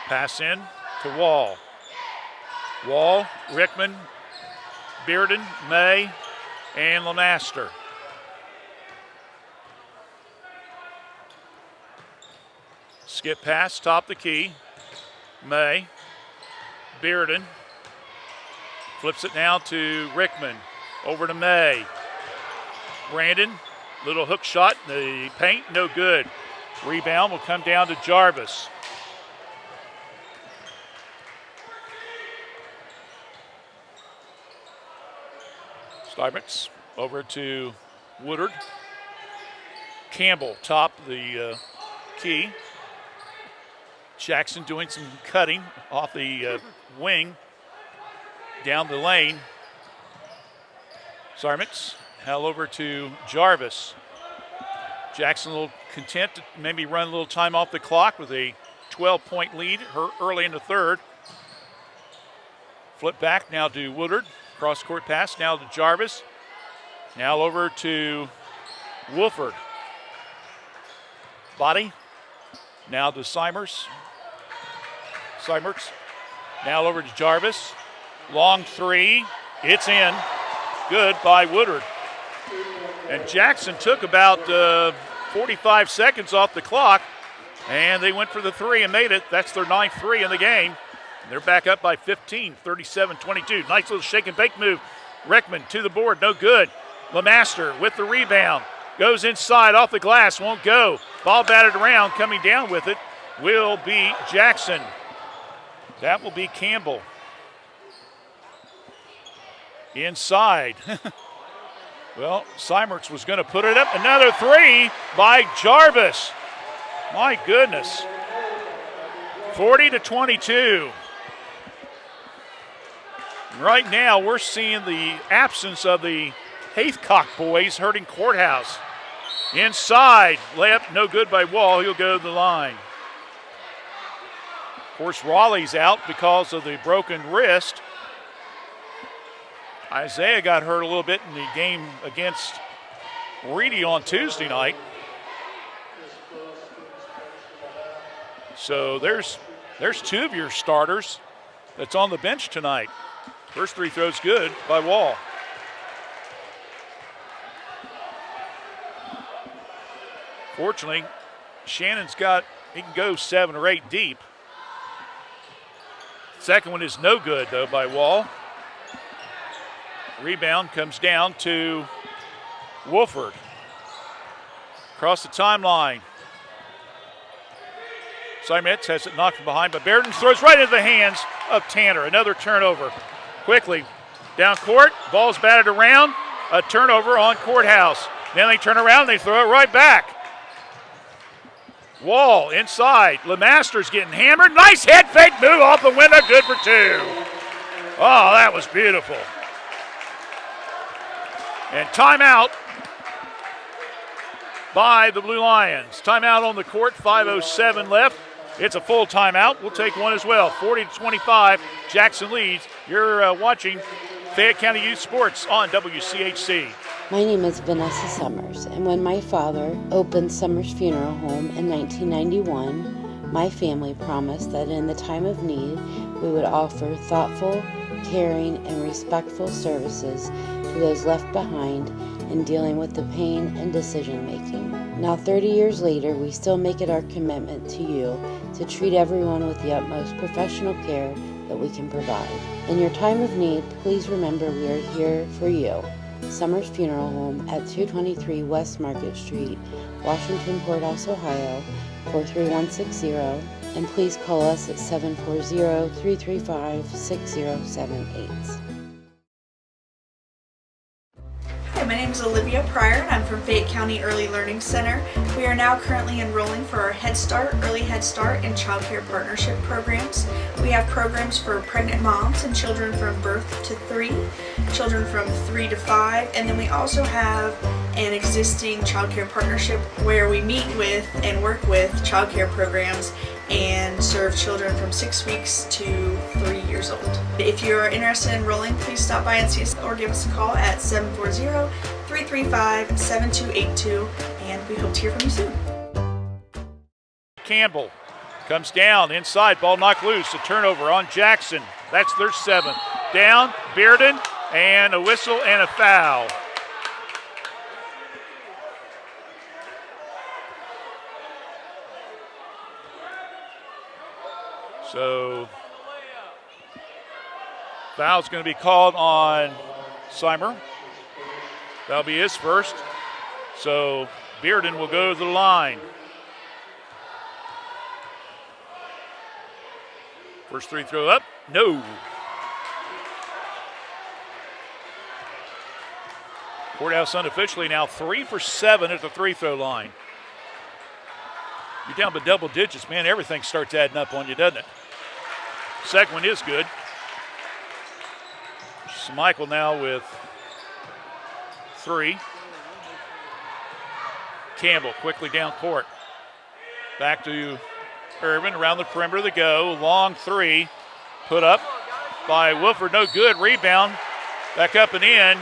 Pass in to Wall. Wall, Rickman, Bearden, May, and Lemaster. Skip pass, top the key. May, Bearden, flips it now to Rickman. Over to May. Brandon, little hook shot, the paint, no good. Rebound will come down to Jarvis. Steinmetz over to Woodard. Campbell, top the key. Jackson doing some cutting off the wing down the lane. Sarmitz, hell over to Jarvis. Jackson a little content to maybe run a little time off the clock with a 12-point lead early in the third. Flip back now to Woodard. Cross-court pass now to Jarvis. Now over to Wolford. Body. Now to Simers. Now over to Jarvis. Long three. It's in. Good by Woodard. And Jackson took about 45 seconds off the clock, and they went for the three and made it. That's their 9th three in the game. They're back up by 15, 37-22. Nice little shake and bake move. Rickman to the board, no good. Lemaster with the rebound. Goes inside, off the glass, won't go. Ball batted around, coming down with it will be Jackson. That will be Campbell. Inside. Well, Simers was going to put it up. Another three by Jarvis. My goodness. 40-22. Right now, we're seeing the absence of the Haithcock boys hurting Courthouse. Inside, layup no good by Wall. He'll go to the line. Of course, Raleigh's out because of the broken wrist. Isaiah got hurt a little bit in the game against Reedy on Tuesday night. So there's two of your starters that's on the bench tonight. First three throws good by Wall. Fortunately, Shannon's he can go 7 or 8 deep. Second one is no good, though, by Wall. Rebound comes down to Wolford. Across the timeline. Simets has it knocked from behind, but Bearden throws right into the hands of Tanner. Another turnover. Quickly, down court, ball's batted around. A turnover on Courthouse. Then they turn around and they throw it right back. Wall inside. LeMaster's getting hammered. Nice head fake move off the window. Good for 2. Oh, that was beautiful. And timeout by the Blue Lions. Timeout on the court, 5:07 left. It's a full timeout. We'll take one as well. 40-25, Jackson leads. You're watching Fayette County Youth Sports on WCHC. My name is Vanessa Summers, and when my father opened Summers Funeral Home in 1991, my family promised that in the time of need, we would offer thoughtful, caring, and respectful services to those left behind in dealing with the pain and decision making. Now 30 years later, we still make it our commitment to you to treat everyone with the utmost professional care that we can provide. In your time of need, please remember we are here for you. Summers Funeral Home at 223 West Market Street, Washington Courthouse, Ohio, 43160, and please call us at 740-335-6078. Hi, my name is Olivia Pryor and I'm from Fayette County Early Learning Center. We are now currently enrolling for our Head Start, Early Head Start, and Child Care Partnership programs. We have programs for pregnant moms and children from birth to 3, children from 3 to 5, and then we also have an existing Child Care Partnership where we meet with and work with child care programs and serve children from 6 weeks to 3 years old. If you are interested in enrolling, please stop by and see us or give us a call at 740-335-7282, and we hope to hear from you soon. Campbell comes down inside, ball knocked loose, a turnover on Jackson. That's their 7th. Down, Bearden, and a whistle and a foul. So, foul's going to be called on Seimer. That'll be his first. So, Bearden will go to the line. First free throw up, no. Courthouse unofficially now 3 for 7 at the free throw line. You're down by double digits, man, everything starts adding up on you, doesn't it? Second one is good. Michael now with 3. Campbell quickly down court. Back to Irvin around the perimeter to go. Long 3. Put up by Wolford. No good. Rebound. Back up and in.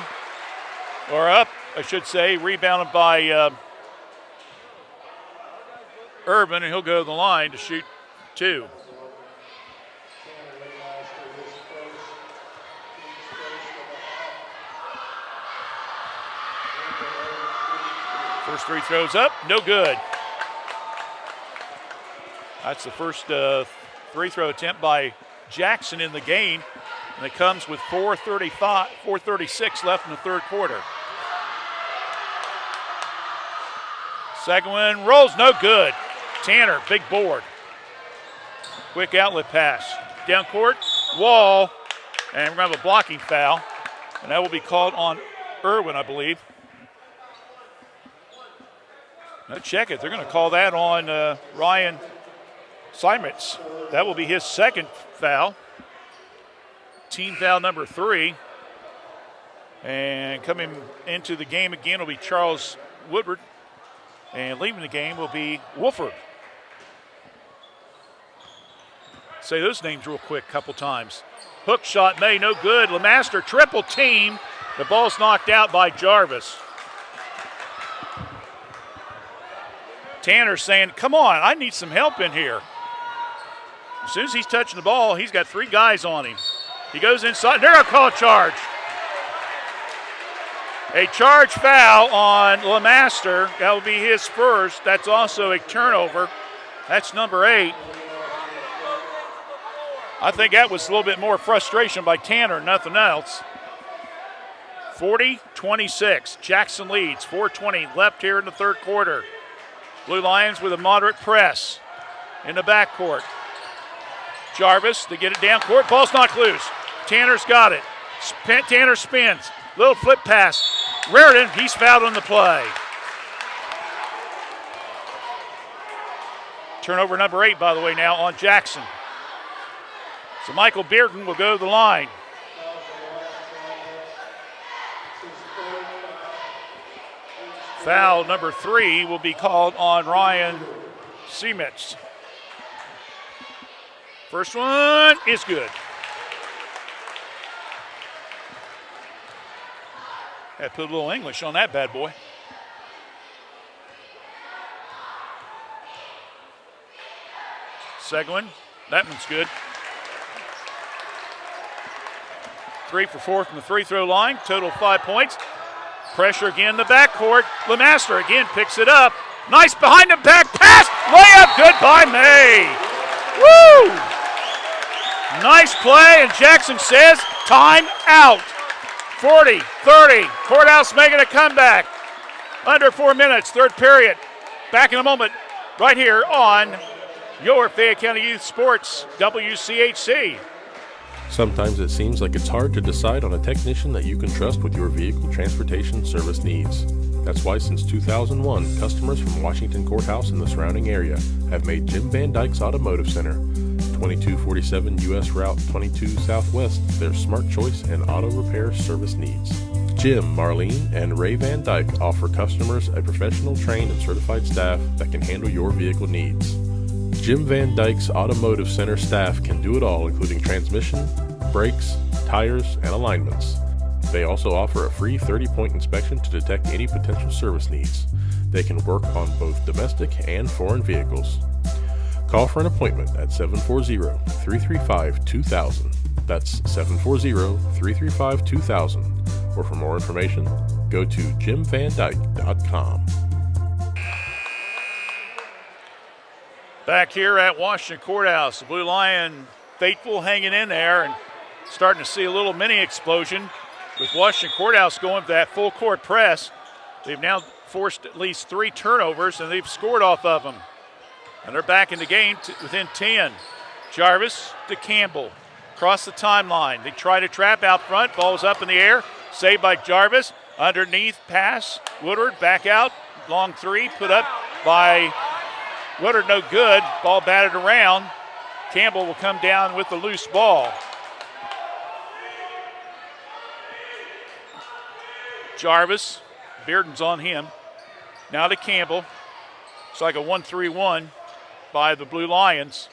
Or up, I should say. Rebounded by Irvin, and he'll go to the line to shoot 2. First 3 throws up, no good. That's the first free throw attempt by Jackson in the game, and it comes with 4:36 left in the third quarter. Second one rolls, no good. Tanner, big board. Quick outlet pass. Down court, Wall, and we're going to have a blocking foul, and that will be called on Irwin, I believe. No, check it. They're going to call that on Ryan Seimitz. That will be his second foul. Team foul number 3. And coming into the game again will be Charles Woodward. And leaving the game will be Wolford. Say those names real quick a couple times. Hook shot made, no good. LeMaster triple team. The ball's knocked out by Jarvis. Tanner saying, come on, I need some help in here. As soon as he's touching the ball, he's got 3 guys on him. He goes inside. They're going to call a charge. A charge foul on LeMaster. That will be his first. That's also a turnover. That's number 8. I think that was a little bit more frustration by Tanner, nothing else. 40-26. Jackson leads. 4:20 left here in the third quarter. Blue Lions with a moderate press in the backcourt. Jarvis to get it down court. Ball's knocked loose. Tanner's got it. Tanner spins. Little flip pass. Raritan, he's fouled on the play. Turnover number 8, by the way, now on Jackson. So Michael Bearden will go to the line. Foul number 3 will be called on Ryan Semitz. First one is good. Had to put a little English on that bad boy. Second one, that one's good. 3 for 4 from the free throw line, total 5 points. Pressure again in the backcourt. Lemaster again picks it up. Nice behind the back pass. Layup good by May. Woo! Nice play, and Jackson says time out. 40-30. Courthouse making a comeback. Under 4 minutes, third period. Back in a moment, right here on your Fayette County Youth Sports, WCHC. Sometimes it seems like it's hard to decide on a technician that you can trust with your vehicle transportation service needs. That's why since 2001, customers from Washington Courthouse and the surrounding area have made Jim Van Dyke's Automotive Center, 2247 U.S. Route 22 Southwest, their smart choice in auto repair service needs. Jim, Marlene, and Ray Van Dyke offer customers a professional, trained, and certified staff that can handle your vehicle needs. Jim Van Dyke's Automotive Center staff can do it all, including transmission, brakes, tires, and alignments. They also offer a free 30-point inspection to detect any potential service needs. They can work on both domestic and foreign vehicles. Call for an appointment at 740-335-2000. That's 740-335-2000. Or for more information, go to jimvandyke.com. Back here at Washington Courthouse, the Blue Lion faithful hanging in there and starting to see a little mini explosion with Washington Courthouse going for that full court press. They've now forced at least 3 turnovers, and they've scored off of them. And they're back in the game within 10. Jarvis to Campbell. Across the timeline. They try to trap out front. Ball's up in the air. Saved by Jarvis. Underneath pass. Woodward back out. Long 3 put up by Woodward, no good. Ball batted around. Campbell will come down with the loose ball. Jarvis. Bearden's on him. Now to Campbell. It's like a 1-3-1 by the Blue Lions.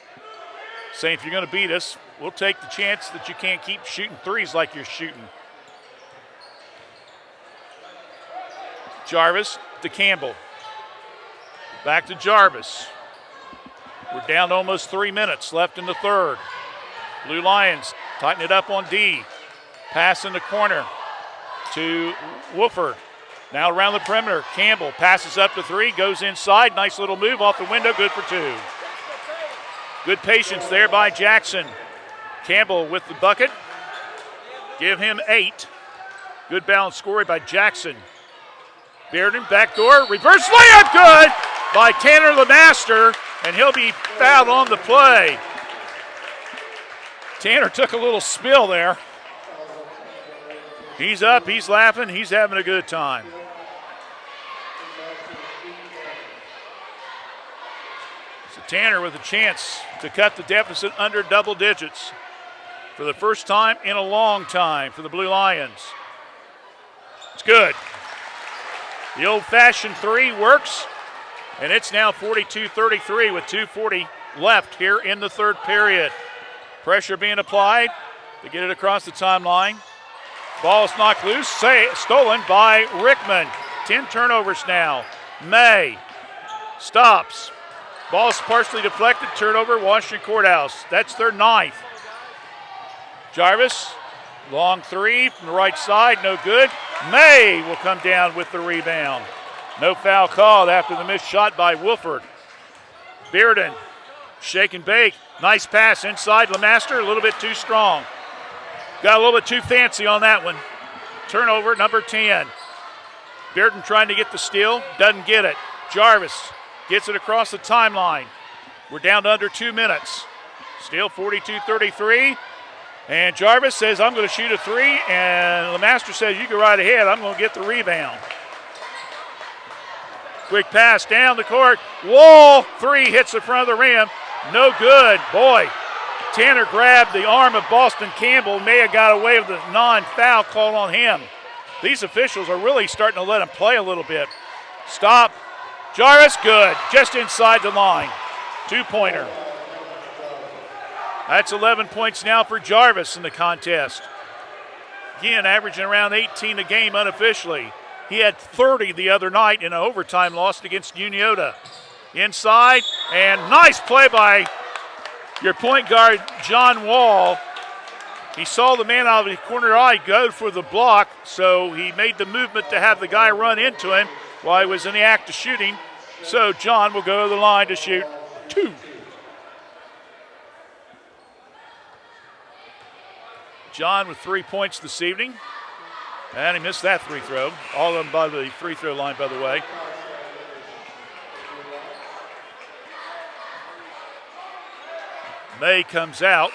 Saying if you're going to beat us, we'll take the chance that you can't keep shooting threes like you're shooting. Jarvis to Campbell. Back to Jarvis. We're down to almost 3 minutes left in the third. Blue Lions tighten it up on D. Pass in the corner to Wolford. Now around the perimeter, Campbell passes up to 3, goes inside. Nice little move off the window, good for 2. Good patience there by Jackson. Campbell with the bucket. Give him 8. Good balance scoring by Jackson. Bearden, backdoor, reverse layup, good by Tanner Lemaster, and he'll be fouled on the play. Tanner took a little spill there. He's up, he's laughing, he's having a good time. So Tanner with a chance to cut the deficit under double digits for the first time in a long time for the Blue Lions. It's good. The old-fashioned 3 works, and it's now 42-33 with 2:40 left here in the third period. Pressure being applied to get it across the timeline. Ball's knocked loose, stolen by Rickman. 10 turnovers now. May stops. Ball's partially deflected, turnover, Washington Courthouse. That's their 9th. Jarvis, long 3 from the right side, no good. May will come down with the rebound. No foul called after the missed shot by Wolford. Bearden, shake and bake. Nice pass inside Lemaster, a little bit too strong. Got a little bit too fancy on that one. Turnover, number 10. Bearden trying to get the steal, doesn't get it. Jarvis gets it across the timeline. We're down to under 2 minutes. Still 42-33. And Jarvis says, I'm going to shoot a 3. And Lemaster says, you go right ahead. I'm going to get the rebound. Quick pass down the court. Wall, three, hits the front of the rim. No good. Boy, Tanner grabbed the arm of Boston Campbell. May have got away with the non-foul call on him. These officials are really starting to let him play a little bit. Stop. Jarvis, good. Just inside the line. 2-pointer. That's 11 points now for Jarvis in the contest. Again, averaging around 18 a game unofficially. He had 30 the other night in an overtime loss against Uniota. Inside, and nice play by your point guard, John Wall. He saw the man out of the corner eye go for the block, so he made the movement to have the guy run into him while he was in the act of shooting. So John will go to the line to shoot 2. John with 3 points this evening. And he missed that free throw. All of them by the free throw line, by the way. May comes out.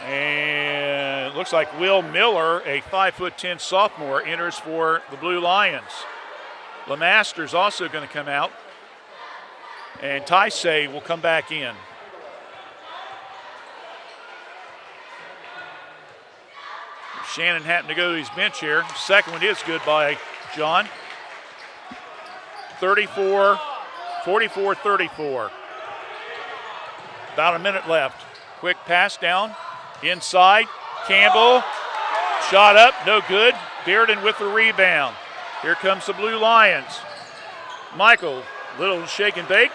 And it looks like Will Miller, a 5'10" sophomore, enters for the Blue Lions. LeMaster's also going to come out. And Taisei will come back in. Shannon happened to go to his bench here. Second one is good by John. 44-34. About a minute left. Quick pass down. Inside. Campbell. Shot up. No good. Bearden with the rebound. Here comes the Blue Lions. Michael, little shake and bake.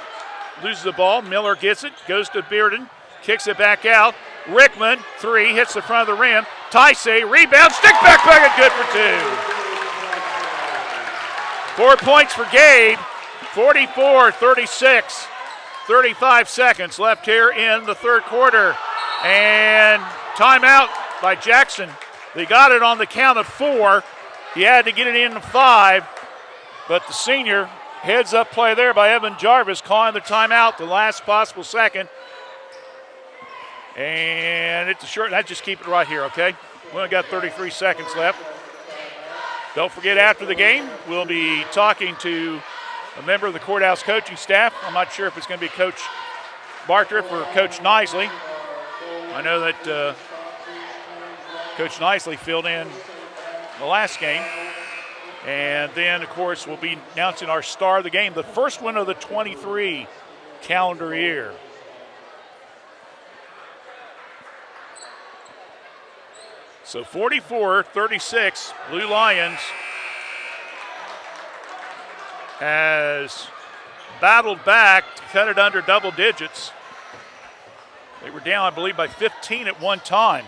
Loses the ball. Miller gets it. Goes to Bearden. Kicks it back out. Rickman, 3, hits the front of the rim. Taisei, rebound, stick back bucket, good for 2. 4 points for Gabe, 44-36. 35 seconds left here in the third quarter. And timeout by Jackson. They got it on the count of 4. He had to get it in 5, but the senior, heads up play there by Evan Jarvis, calling the timeout, the last possible second. And it's a short, let's just keep it right here, okay? We only got 33 seconds left. Don't forget, after the game, we'll be talking to a member of the courthouse coaching staff. I'm not sure if it's going to be Coach Bartriff or Coach Nisley. I know that Coach Nisley filled in the last game. And then, of course, we'll be announcing our star of the game, the first one of the 23 calendar year. So 44-36, Blue Lions has battled back to cut it under double digits. They were down, I believe, by 15 at one time.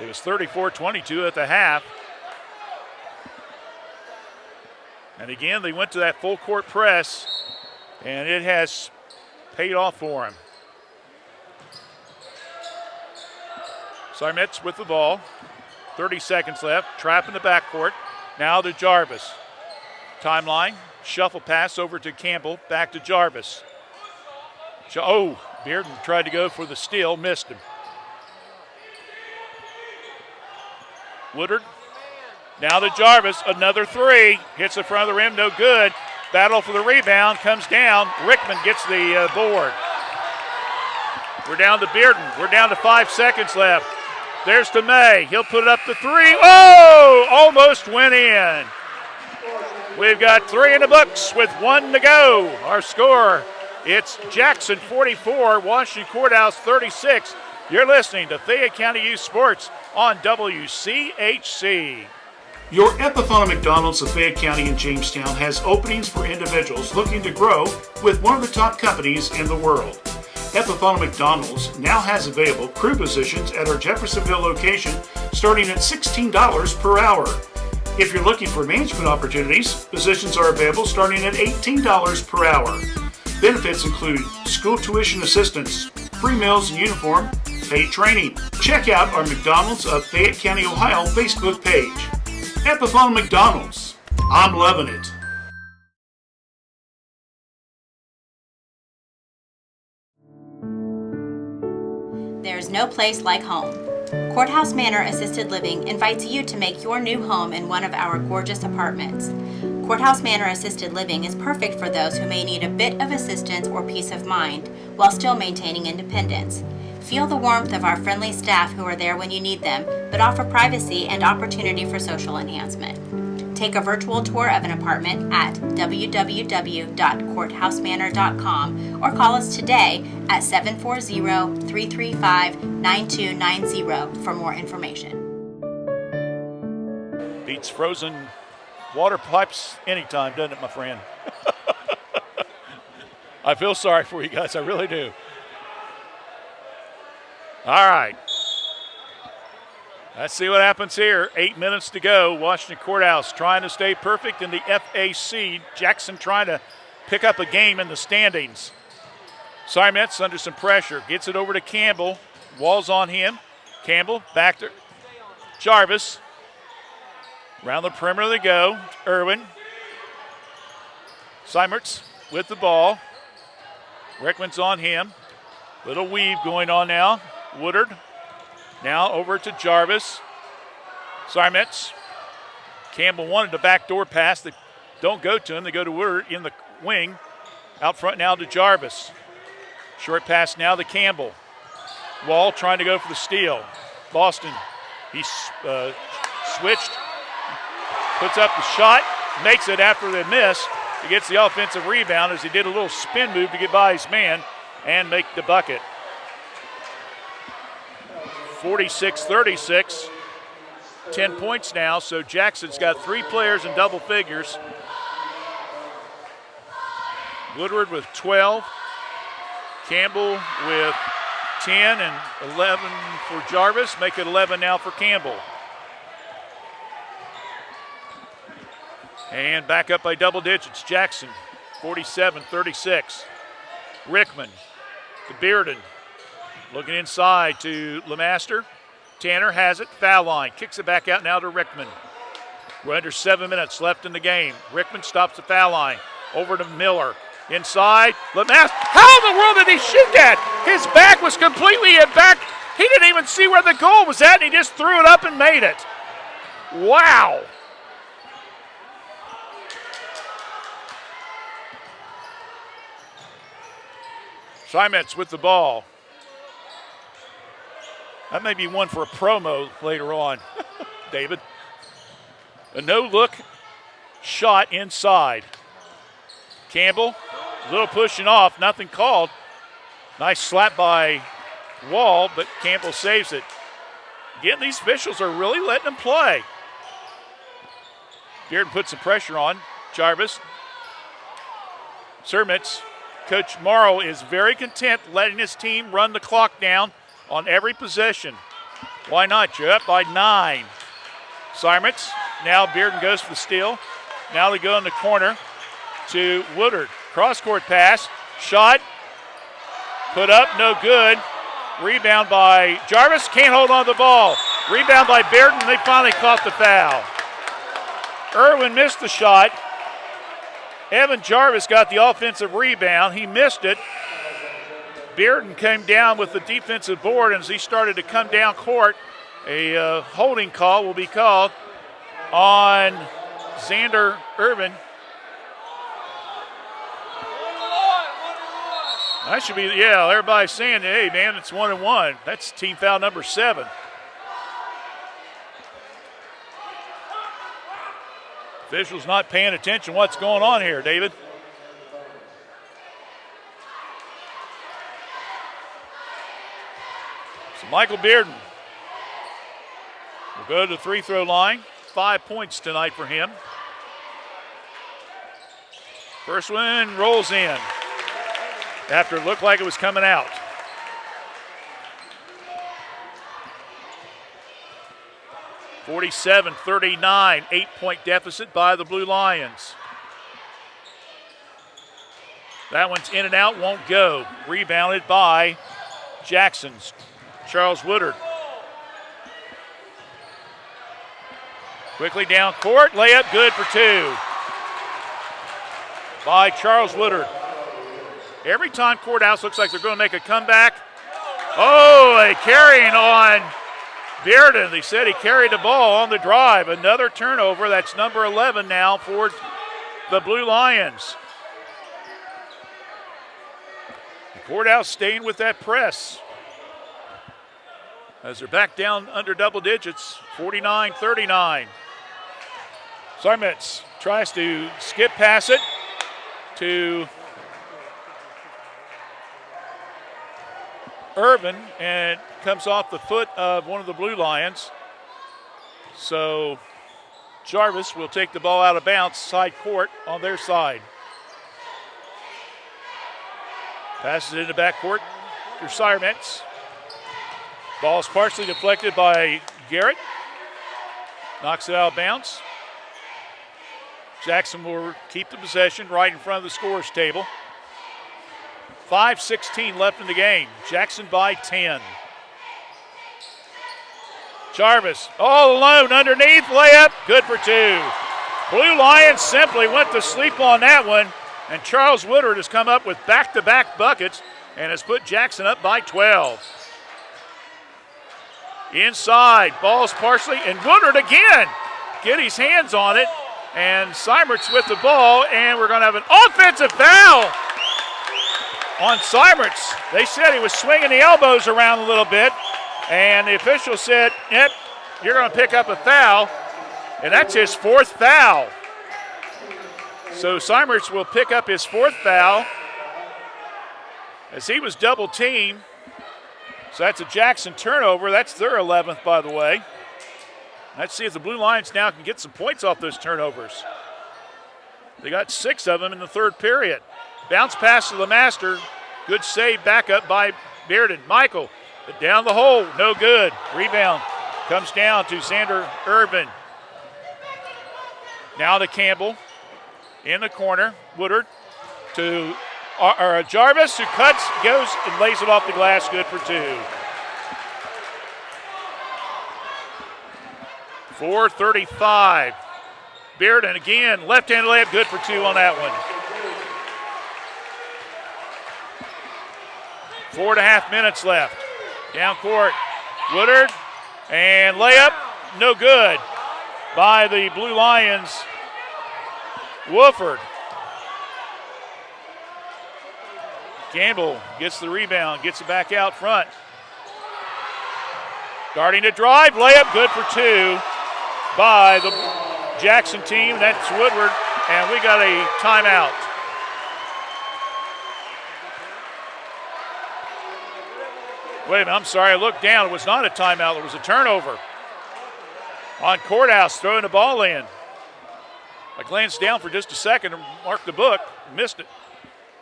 It was 34-22 at the half. And again, they went to that full court press, and it has paid off for them. Sarmetz with the ball. 30 seconds left. Trap in the backcourt. Now to Jarvis. Timeline. Shuffle pass over to Campbell. Back to Jarvis. Bearden tried to go for the steal. Missed him. Woodard. Now to Jarvis. Another 3. Hits the front of the rim. No good. Battle for the rebound. Comes down. Rickman gets the board. We're down to Bearden. We're down to 5 seconds left. There's to May. He'll put it up to 3. Oh! Almost went in. We've got 3 in the books with 1 to go. Our score, it's Jackson 44, Washington Courthouse 36. You're listening to Fayette County Youth Sports on WCHC. Your Epiphone McDonald's of Fayette County and Jamestown has openings for individuals looking to grow with one of the top companies in the world. Epiphone McDonald's now has available crew positions at our Jeffersonville location starting at $16 per hour. If you're looking for management opportunities, positions are available starting at $18 per hour. Benefits include school tuition assistance, free meals and uniform, paid training. Check out our McDonald's of Fayette County, Ohio Facebook page. Epiphone McDonald's. I'm loving it. There's no place like home. Courthouse Manor Assisted Living invites you to make your new home in one of our gorgeous apartments. Courthouse Manor Assisted Living is perfect for those who may need a bit of assistance or peace of mind while still maintaining independence. Feel the warmth of our friendly staff who are there when you need them, but offer privacy and opportunity for social enhancement. Take a virtual tour of an apartment at www.courthousemanor.com or call us today at 740-335-9290 for more information. Beats frozen water pipes anytime, doesn't it, my friend? I feel sorry for you guys. I really do. All right. Let's see what happens here. 8 minutes to go. Washington Courthouse trying to stay perfect in the FAC. Jackson trying to pick up a game in the standings. Simetz under some pressure. Gets it over to Campbell. Wall's on him. Campbell back to Jarvis. Around the perimeter they go. Irwin. Simertz with the ball. Rickman's on him. Little weave going on now. Woodard. Now over to Jarvis. Simetz. Campbell wanted the backdoor pass. They don't go to him. They go to Woodard in the wing. Out front now to Jarvis. Short pass now to Campbell. Wall trying to go for the steal. Boston. He's switched. Puts up the shot. Makes it after the miss. He gets the offensive rebound as he did a little spin move to get by his man and make the bucket. 46-36. 10 points now, so Jackson's got 3 players in double figures. Woodward with 12. Campbell with 10 and 11 for Jarvis. Make it 11 now for Campbell. And back up by double digits. Jackson, 47-36. Rickman to Bearden. Looking inside to LeMaster. Tanner has it, foul line. Kicks it back out now to Rickman. We're under 7 minutes left in the game. Rickman stops the foul line. Over to Miller. Inside, LeMaster. How in the world did he shoot that? His back was completely in back. He didn't even see where the goal was at, and he just threw it up and made it. Wow. Simetz with the ball. That may be one for a promo later on, David. A no-look shot inside. Campbell, a little pushing off, nothing called. Nice slap by Wall, but Campbell saves it. Again, these officials are really letting them play. Bearden puts some pressure on. Jarvis. Sermitz. Coach Morrow is very content letting his team run the clock down on every possession. Why not? You're up by 9. Simertz. Now Bearden goes for the steal. Now they go in the corner to Woodard. Cross-court pass. Shot. Put up. No good. Rebound by Jarvis. Can't hold on to the ball. Rebound by Bearden. They finally caught the foul. Irwin missed the shot. Evan Jarvis got the offensive rebound. He missed it. Bearden came down with the defensive board, and as he started to come down court, a holding call will be called on Xander Irvin. That should be, yeah, everybody's saying, hey, man, it's 1-1. That's team foul number 7. Officials not paying attention what's going on here, David. So Michael Bearden will go to the free-throw line. 5 points tonight for him. First one rolls in after it looked like it was coming out. (47-39), 8-point deficit by the Blue Lions. That one's in and out, won't go. Rebounded by Jackson's Charles Woodard. Quickly down court, layup good for 2 by Charles Woodard. Every time Courthouse looks like they're going to make a comeback. Oh, a carrying on Bearden, they said he carried the ball on the drive. Another turnover. That's number 11 now for the Blue Lions. Courthouse staying with that press as they're back down under double digits, 49-39. Sarmitz tries to skip past it to Irvin, and it comes off the foot of one of the Blue Lions. So Jarvis will take the ball out of bounds, side court on their side. Passes it into backcourt to Sarmitz. Ball is partially deflected by Garrett. Knocks it out of bounds. Jackson will keep the possession right in front of the scorer's table. 5:16 left in the game. Jackson by 10. Jarvis all alone underneath, layup, good for 2. Blue Lions simply went to sleep on that one, and Charles Woodward has come up with back-to-back buckets and has put Jackson up by 12. Inside, ball's partially, and Woodward again get his hands on it, and Seimert's with the ball, and we're going to have an offensive foul on Seimert's. They said he was swinging the elbows around a little bit, and the official said, yep, you're going to pick up a foul, and that's his 4th foul. So Seimert's will pick up his 4th foul as he was double teamed. So that's a Jackson turnover. That's their 11th, by the way. Let's see if the Blue Lions now can get some points off those turnovers. They got 6 of them in the 3rd period. Bounce pass to the master. Good save back up by Bearden. Michael down the hole. No good. Rebound comes down to Xander Irvin. Now to Campbell. In the corner. Woodward to Jarvis, who cuts, goes, and lays it off the glass. Good for 2. 4:35. Bearden again, left-handed layup, good for 2 on that one. 4.5 minutes left. Down court, Woodward, and layup, no good by the Blue Lions. Wolford. Campbell gets the rebound, gets it back out front. Guarding to drive, layup, good for 2 by the Jackson team. That's Woodward, and we got a timeout. Wait a minute, I'm sorry, I looked down. It was not a timeout, it was a turnover. On Courthouse, throwing the ball in. I glanced down for just a second and marked the book, missed it.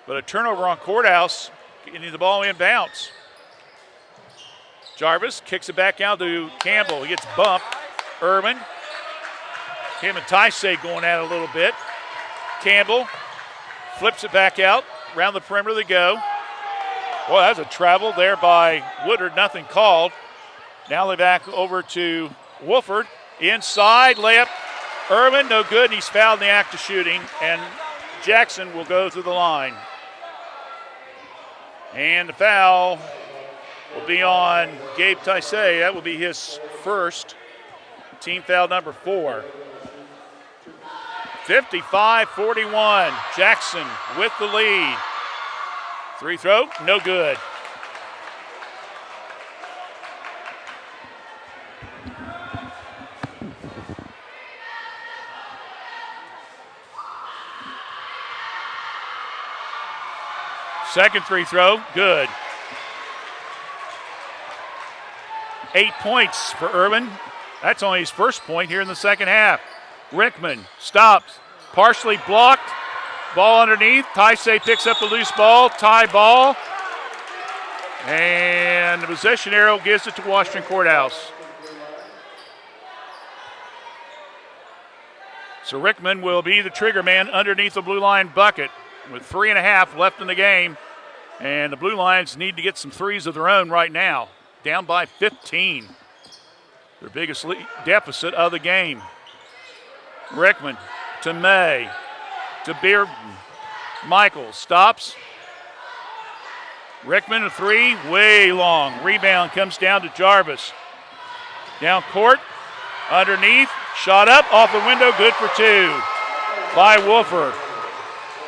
But a turnover on Courthouse, getting the ball in bounce. Jarvis kicks it back out to Campbell. He gets bumped. Irvin. Him and Taisei going at it a little bit. Campbell flips it back out. Around the perimeter they go. Boy, that was a travel there by Woodward. Nothing called. Now they back over to Wolford. Inside, layup. Irvin, no good, and he's fouled in the act of shooting. And Jackson will go to the line. And the foul will be on Gabe Taisei. That will be his first. Team foul number 4. 55-41. Jackson with the lead. Free throw, no good. Second free throw, good. 8 points for Irvin. That's only his first point here in the second half. Rickman stops, partially blocked. Ball underneath. Taisei picks up the loose ball. Tie ball. And the possession arrow gives it to Washington Courthouse. So Rickman will be the trigger man underneath the Blue Line bucket with 3.5 left in the game. And the Blue Lions need to get some threes of their own right now. Down by 15. Their biggest deficit of the game. Rickman to May. To Bearden. Michael stops. Rickman a 3, way long. Rebound comes down to Jarvis. Down court, underneath, shot up, off the window, good for two by Wolfer.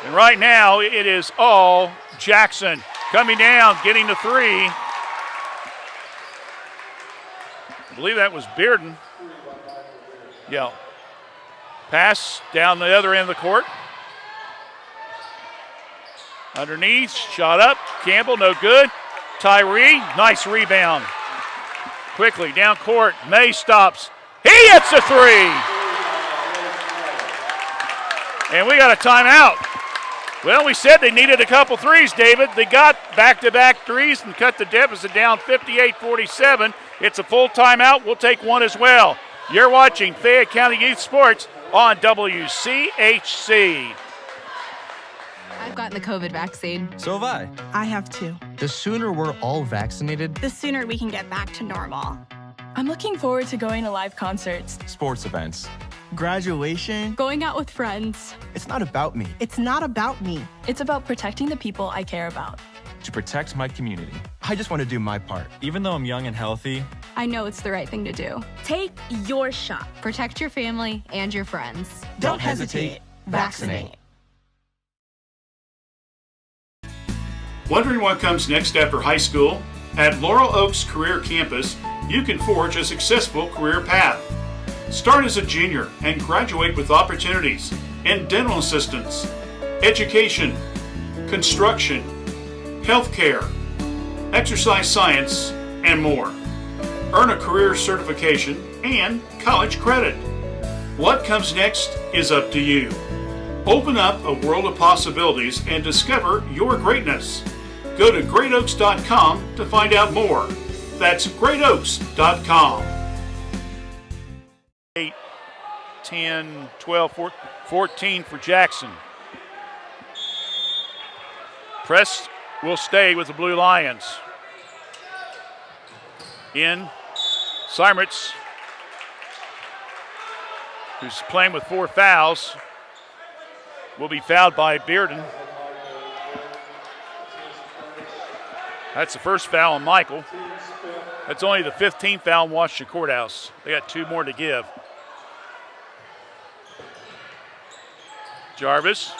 And right now it is all Jackson. Coming down, getting the three. I believe that was Bearden. Yeah. Pass down the other end of the court. Underneath, shot up. Campbell, no good. Tyree, nice rebound. Quickly, down court. May stops. He hits a three. And we got a timeout. Well, we said they needed a couple threes, David. They got back-to-back threes and cut the deficit down 58-47. It's a full timeout. We'll take one as well. You're watching Fayette County Youth Sports on WCHC. I've gotten the COVID vaccine. So have I. I have too. The sooner we're all vaccinated, The sooner we can get back to normal. I'm looking forward to going to live concerts, sports events, graduation. going out with friends. It's not about me. It's not about me. It's about protecting the people I care about. To protect my community. I just want to do my part. Even though I'm young and healthy, I know it's the right thing to do. Take your shot. Protect your family and your friends. Don't hesitate. Vaccinate. Wondering what comes next after high school? At Laurel Oaks Career Campus, you can forge a successful career path. Start as a junior and graduate with opportunities in dental assistance, education, construction, healthcare, exercise science, and more. Earn a career certification and college credit. What comes next is up to you. Open up a world of possibilities and discover your greatness. Go to greatoaks.com to find out more. That's greatoaks.com. 8, 10, 12, 14 for Jackson. Press will stay with the Blue Lions. In Seimertz, who's playing with 4 fouls, will be fouled by Bearden. That's the first foul on Michael. That's only the 15th foul in Washington Courthouse. They got 2 more to give. Jarvis.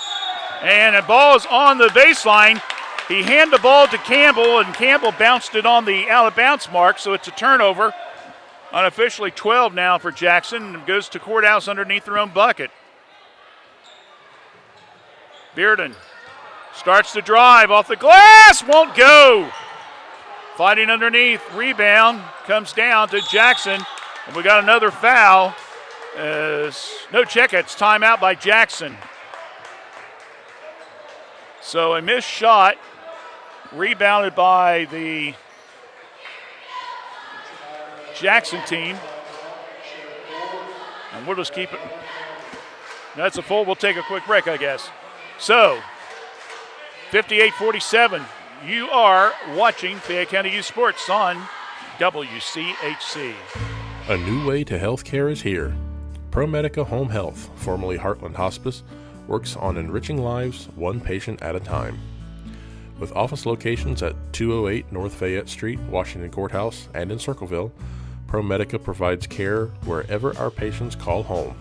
And the ball is on the baseline. He handed the ball to Campbell, and Campbell bounced it on the out-of-bounds mark, so it's a turnover. Unofficially 12 now for Jackson, and goes to Courthouse underneath their own bucket. Bearden starts to drive off the glass, won't go. Fighting underneath, rebound, comes down to Jackson, and we got another foul. No check, it's timeout by Jackson. So a missed shot, rebounded by the Jackson team. And we'll just keep it. That's a full, we'll take a quick break, I guess. So, 58-47, you are watching Fayette County Youth Sports on WCHC. A new way to healthcare is here. ProMedica Home Health, formerly Heartland Hospice, works on enriching lives one patient at a time. With office locations at 208 North Fayette Street, Washington Courthouse, and in Circleville, ProMedica provides care wherever our patients call home.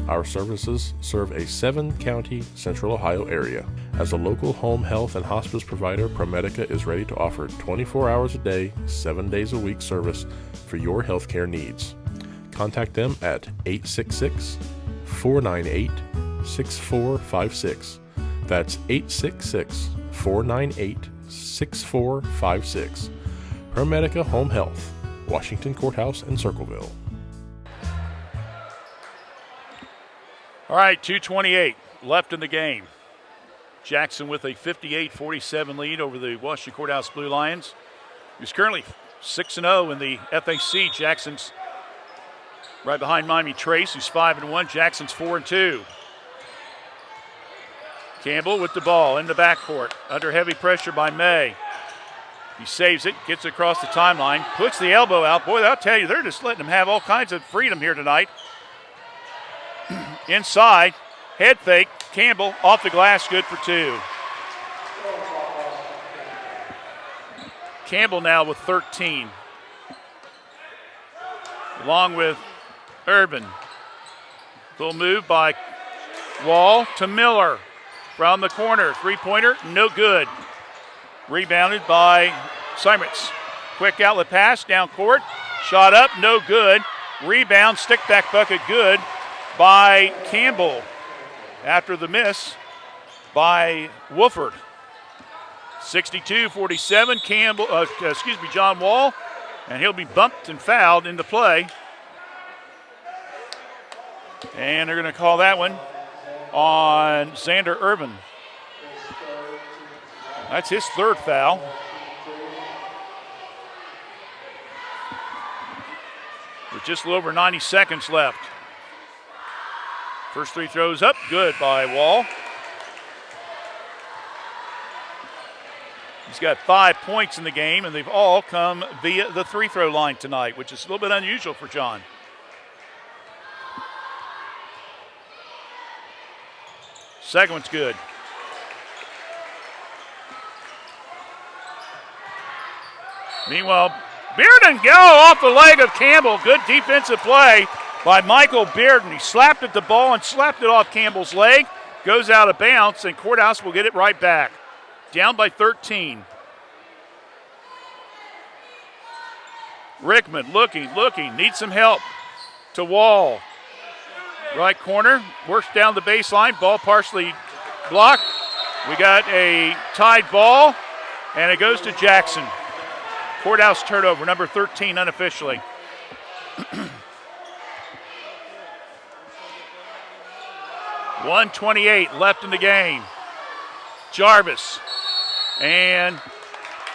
Our services serve a 7-county Central Ohio area. As a local home health and hospice provider, ProMedica is ready to offer 24 hours a day, 7 days a week service for your healthcare needs. Contact them at 866-498-6456. That's 866-498-6456. ProMedica Home Health, Washington Courthouse and Circleville. All right, 2:28 left in the game. Jackson with a 58-47 lead over the Washington Courthouse Blue Lions, who's currently 6-0 in the FAC. Jackson's right behind Miami Trace, who's 5-1. Jackson's 4-2. Campbell with the ball in the backcourt, under heavy pressure by May. He saves it, gets it across the timeline, puts the elbow out. Boy, I'll tell you, they're just letting him have all kinds of freedom here tonight. Inside, head fake, Campbell off the glass, good for 2. Campbell now with 13. along with Urban. Full move by Wall to Miller from the corner. Three-pointer, no good. Rebounded by Seimertz. Quick outlet pass down court. Shot up, no good. Rebound, stick back bucket, good by Campbell after the miss by Wolford. 62-47, John Wall, and he'll be bumped and fouled into play. And they're going to call that one on Xander Urban. That's his third foul. With just a little over 90 seconds left. First three throws up, good by Wall. He's got 5 points in the game, and they've all come via the free-throw line tonight, which is a little bit unusual for John. Second one's good. Meanwhile, Bearden go off the leg of Campbell. Good defensive play by Michael Bearden. He slapped at the ball and slapped it off Campbell's leg. Goes out of bounds, and Courthouse will get it right back. Down by 13. Rickman looking, needs some help to Wall. Right corner, works down the baseline, ball partially blocked. We got a tied ball, and it goes to Jackson. Courthouse turnover, number 13 unofficially. .128 left in the game. Jarvis. And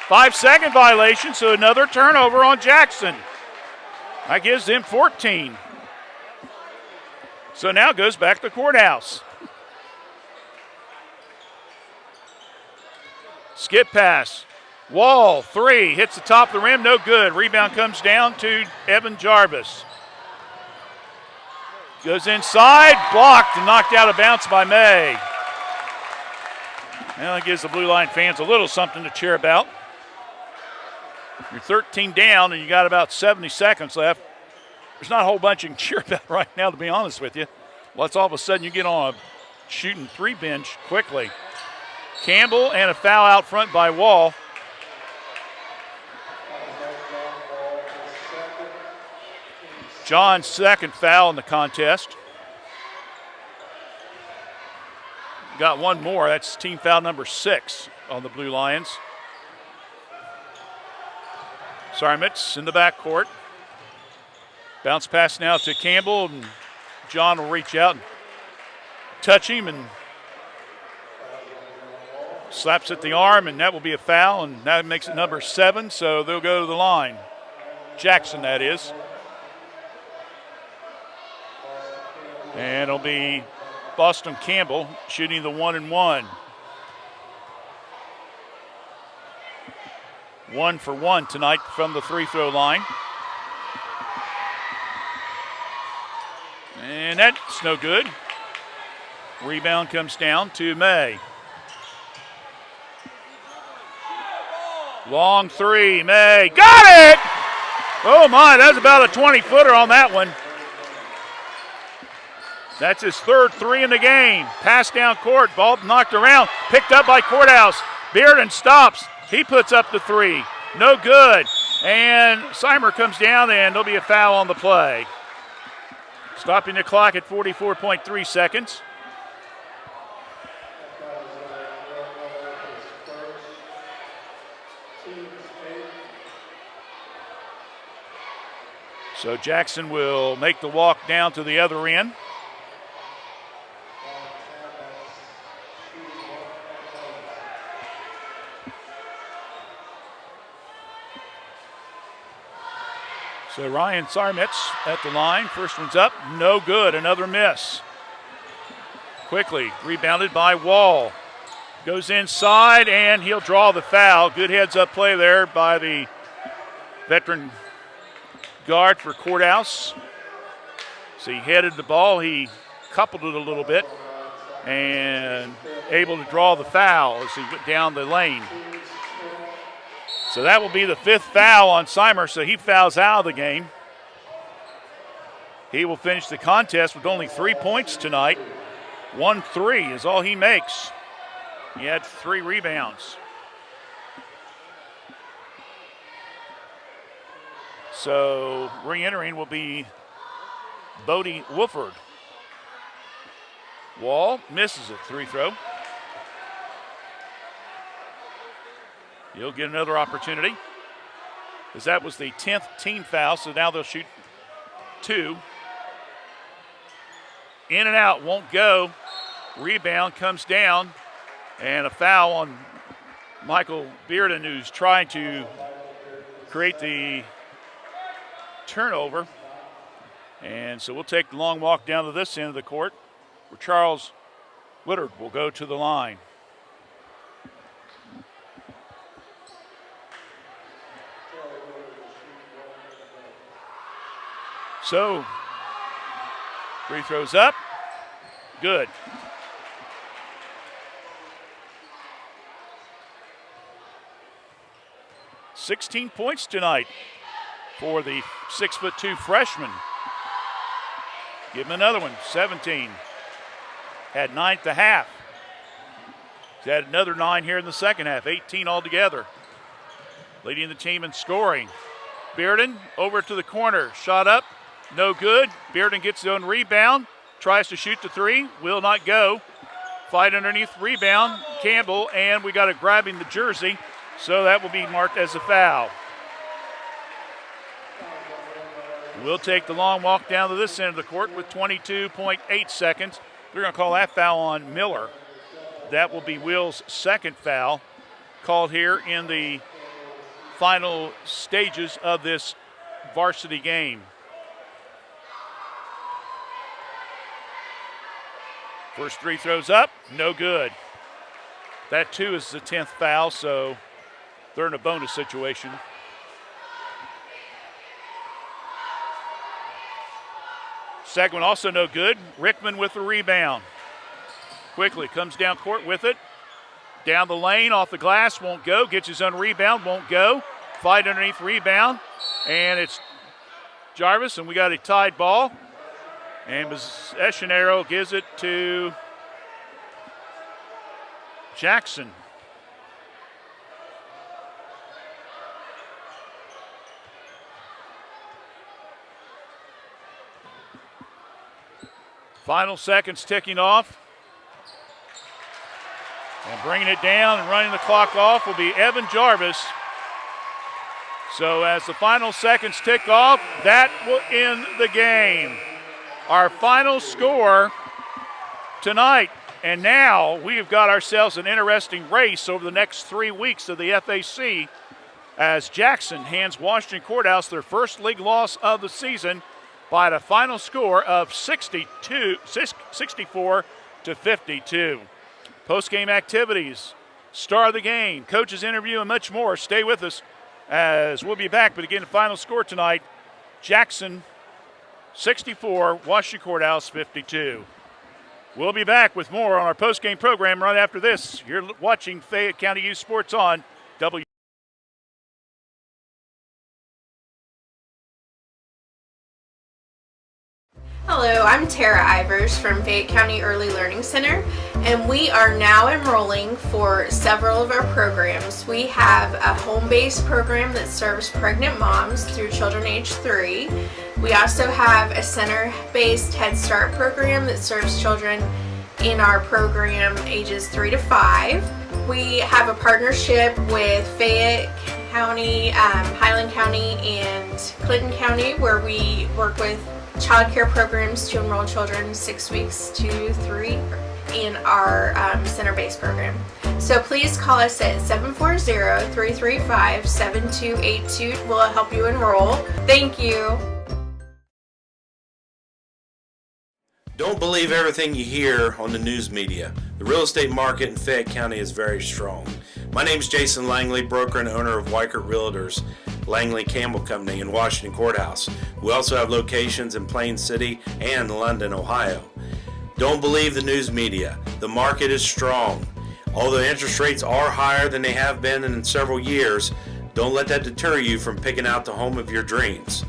5-second violation, so another turnover on Jackson. That gives him 14. So now goes back to Courthouse. Skip pass. Wall, three, hits the top of the rim, no good. Rebound comes down to Evan Jarvis. Goes inside, blocked and knocked out of bounds by May. Well, it gives the Blue Line fans a little something to cheer about. You're 13 down and you got about 70 seconds left. There's not a whole bunch you can cheer about right now, to be honest with you. Let's all of a sudden you get on a shooting three bench quickly. Campbell and a foul out front by Wall. John's second foul in the contest. Got one more. That's team foul number 6 on the Blue Lions. Sarmitz in the backcourt. Bounce pass now to Campbell, and John will reach out and touch him and slaps at the arm, and that will be a foul, and that makes it number 7, so they'll go to the line. Jackson, that is. And it'll be Boston Campbell shooting the 1-and-1. 1 for 1 tonight from the free-throw line. And that's no good. Rebound comes down to May. Long three, May. Got it! Oh my, that's about a 20-footer on that one. That's his third three in the game. Pass down court, ball knocked around, picked up by Courthouse. Bearden stops. He puts up the three. No good. And Seimer comes down, and there'll be a foul on the play. Stopping the clock at 44.3 seconds. So Jackson will make the walk down to the other end. So Ryan Sarmitz at the line. First one's up, no good, another miss. Quickly rebounded by Wall. Goes inside, and he'll draw the foul. Good heads-up play there by the veteran guard for Courthouse. So he headed the ball, he coupled it a little bit, and able to draw the foul as he went down the lane. So that will be the 5th foul on Seimer, so he fouls out of the game. He will finish the contest with only 3 points tonight. 1-3 is all he makes. He had 3 rebounds. So re-entering will be Bodie Wolford. Wall misses a 3 throw. He'll get another opportunity, as that was the 10th team foul, so now they'll shoot 2. In and out, won't go. Rebound comes down, and a foul on Michael Bearden, who's trying to create the turnover. And so we'll take the long walk down to this end of the court, where Charles Woodard will go to the line. So, free throws up, good. $16 points tonight for the 6'2" freshman. Give him another one, 17. Had 9 at the half. He's had another 9 here in the second half, 18 altogether. Leading the team in scoring. Bearden over to the corner, shot up, no good. Bearden gets his own rebound, tries to shoot the 3, will not go. Fight underneath, rebound, Campbell, and we got a grabbing the jersey, so that will be marked as a foul. We'll take the long walk down to this end of the court with 22.8 seconds. They're going to call that foul on Miller. That will be Will's second foul called here in the final stages of this varsity game. First 3 throws up, no good. That too is the 10th foul, so they're in a bonus situation. Second one also no good. Rickman with the rebound. Quickly comes down court with it. Down the lane, off the glass, won't go. Gets his own rebound, won't go. Fight underneath, rebound. And it's Jarvis, and we got a tied ball. And possession arrow gives it to Jackson. Final seconds ticking off. And bringing it down and running the clock off will be Evan Jarvis. So as the final seconds tick off, that will end the game. Our final score tonight. And now we've got ourselves an interesting race over the next 3 weeks of the FAC, as Jackson hands Washington Courthouse their first league loss of the season by the final score of 64 to 52. Post-game activities, star of the game, coach's interview, and much more. Stay with us as we'll be back. But again, the final score tonight, Jackson 64, Washington Courthouse 52. We'll be back with more on our post-game program right after this. You're watching Fayette County Youth Sports on W. Hello, I'm Tara Ivers from Fayette County Early Learning Center, and we are now enrolling for several of our programs. We have a home-based program that serves pregnant moms through children age 3. We also have a center-based Head Start program that serves children in our program ages 3 to 5. We have a partnership with Fayette County, Highland County, and Clinton County, where we work with child care programs to enroll children 6 weeks to 3 in our center-based program. So please call us at 740-335-7282. We'll help you enroll. Thank you. Don't believe everything you hear on the news media. The real estate market in Fayette County is very strong. My name is Jason Langley, broker and owner of Weichert Realtors, Langley Campbell Company in Washington Courthouse. We also have locations in Plain City and London, Ohio. Don't believe the news media. The market is strong. Although interest rates are higher than they have been in several years, don't let that deter you from picking out the home of your dreams.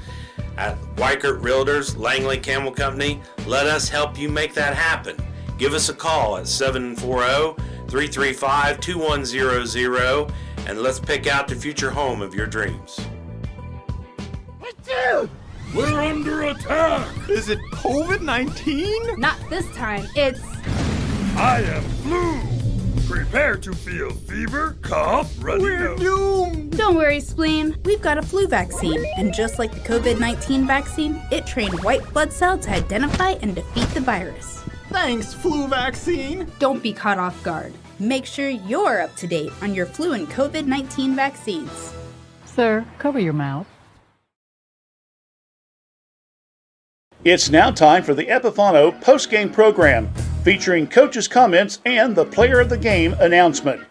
At Weichert Realtors, Langley Camel Company, let us help you make that happen. Give us a call at 740-335-2100 and let's pick out the future home of your dreams. We're under attack! Is it COVID-19? Not this time. It's... I am flu! Prepare to feel fever, cough, runny We're nose. doomed! Don't worry, Spleen. We've got a flu vaccine. And just like the COVID-19 vaccine, it trained white blood cells to identify and defeat the virus. Thanks, flu vaccine! Don't be caught off guard. Make sure you're up to date on your flu and COVID-19 vaccines. Sir, cover your mouth. It's now time for the Epifano post-game program, featuring coaches' comments and the player of the game announcement.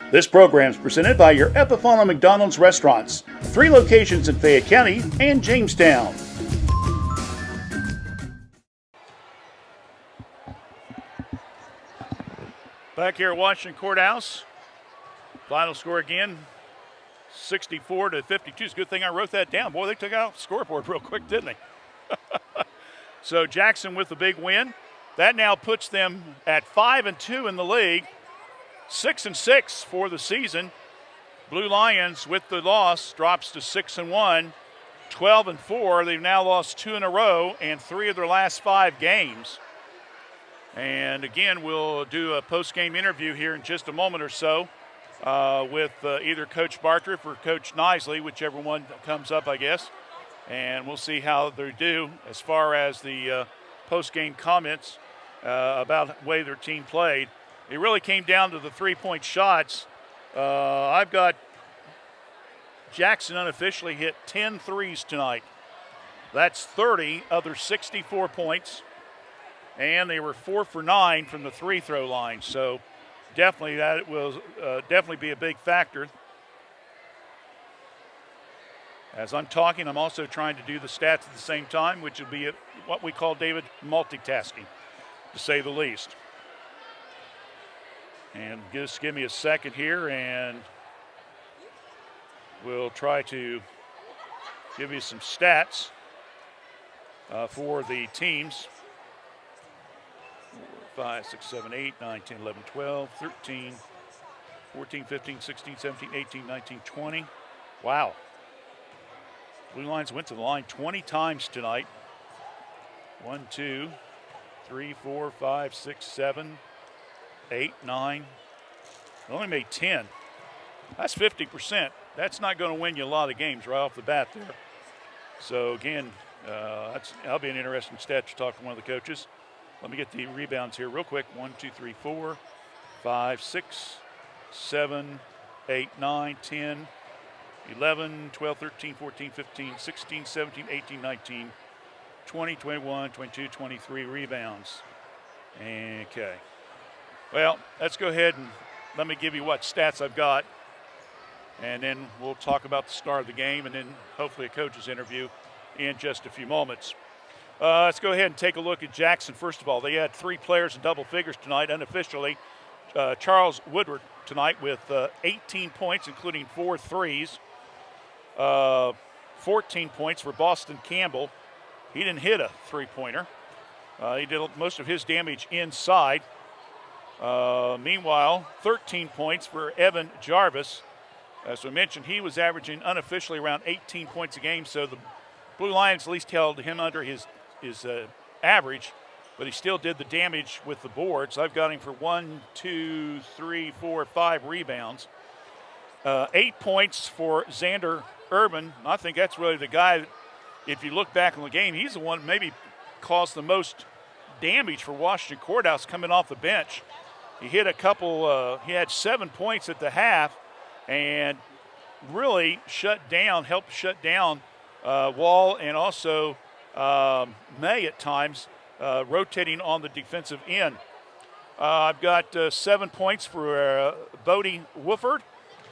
This program is presented by your Epifano McDonald's restaurants, 3 locations in Fayette County and Jamestown. Back here at Washington Courthouse, final score again, 64-52. It's a good thing I wrote that down. Boy, they took out the scoreboard real quick, didn't they? So Jackson with the big win. That now puts them at 5-2 in the league, 6-6 for the season. Blue Lions with the loss drops to 6-1, 12-4. They've now lost 2 in a row and 3 of their last 5 games. And again, we'll do a post-game interview here in just a moment or so with either Coach Bartriff or Coach Nisley, whichever one comes up, I guess. And we'll see how they do as far as the post-game comments about the way their team played. It really came down to the three-point shots. I've got Jackson unofficially hit 10 threes tonight. That's 30 of their 64 points. And they were 4 for 9 from the free-throw line. So definitely that will definitely be a big factor. As I'm talking, I'm also trying to do the stats at the same time, which would be what we call, David, multitasking, to say the least. And just give me a second here, and we'll try to give you some stats for the teams. 4, 5, 6, 7, 8, 9, 10, 11, 12, 13, 14, 15, 16, 17, 18, 19, 20. Wow. Blue Lions went to the line 20 times tonight. 1, 2, 3, 4, 5, 6, 7, 8, 9. They only made 10. That's 50%. That's not going to win you a lot of games right off the bat there. So again, that'll be an interesting stat to talk to one of the coaches. Let me get the rebounds here real quick. 1, 2, 3, 4, 5, 6, 7, 8, 9, 10. 11, 12, 13, 14, 15, 16, 17, 18, 19, 20, 21, 22, 23 rebounds. Okay. Well, let's go ahead and let me give you what stats I've got. And then we'll talk about the start of the game and then hopefully a coach's interview in just a few moments. Let's go ahead and take a look at Jackson. First of all, they had 3 players in double figures tonight unofficially. Charles Woodward tonight with 18 points, including 4 threes. 14 points for Boston Campbell. He didn't hit a three-pointer. He did most of his damage inside. Meanwhile, 13 points for Evan Jarvis. As we mentioned, he was averaging unofficially around 18 points a game, so the Blue Lions at least held him under his average, but he still did the damage with the boards. I've got him for 1, 2, 3, 4, 5 rebounds. 8 points for Xander Urban. I think that's really the guy, if you look back on the game, he's the one maybe caused the most damage for Washington Courthouse coming off the bench. He hit a couple, he had 7 points at the half and really helped shut down Wall and also May at times, rotating on the defensive end. I've got 7 points for Bodie Wooford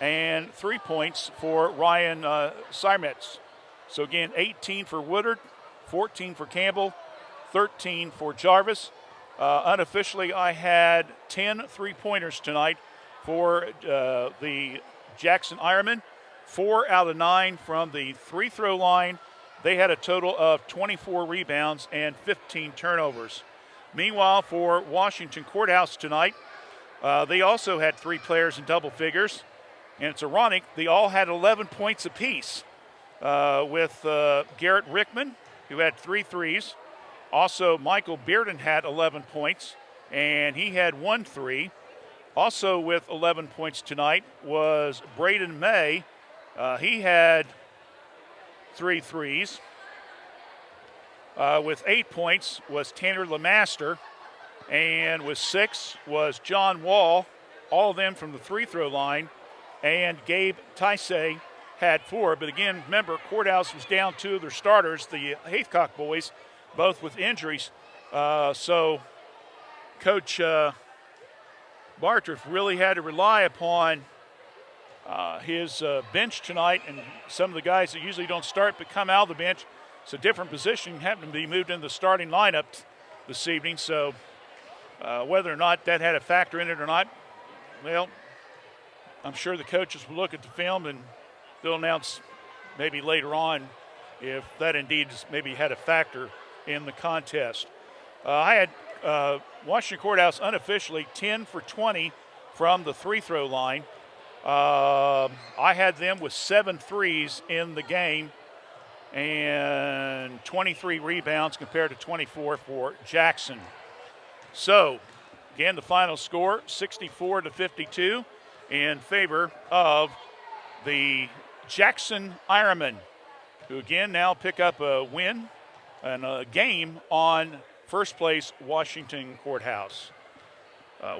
and 3 points for Ryan Simetz. So again, 18 for Woodard, 14 for Campbell, 13 for Jarvis. Unofficially, I had 10 three-pointers tonight for the Jackson Ironman. 4 out of 9 from the free throw line. They had a total of 24 rebounds and 15 turnovers. Meanwhile, for Washington Courthouse tonight, they also had 3 players in double figures. And it's ironic, they all had 11 points apiece with Garrett Rickman, who had 3 threes. Also, Michael Bearden had 11 points, and he had 1 3. Also with 11 points tonight was Braden May. He had 3 threes. With 8 points was Tanner Lemaster, and with 6 was John Wall, all of them from the free-throw line, and Gabe Taisei had 4. But again, remember, Courthouse was down 2 of their starters, the Haithcock boys, both with injuries. So Coach Bartriff really had to rely upon his bench tonight, and some of the guys that usually don't start but come out of the bench. It's a different position, happened to be moved into the starting lineup this evening. So whether or not that had a factor in it or not, well, I'm sure the coaches will look at the film and they'll announce maybe later on if that indeed maybe had a factor in the contest. I had Washington Courthouse unofficially 10 for 20 from the free-throw line. I had them with 7 threes in the game and 23 rebounds compared to 24 for Jackson. So, again, the final score, 64-52 in favor of the Jackson Ironmen, who again now pick up a win and a game on first place Washington Courthouse.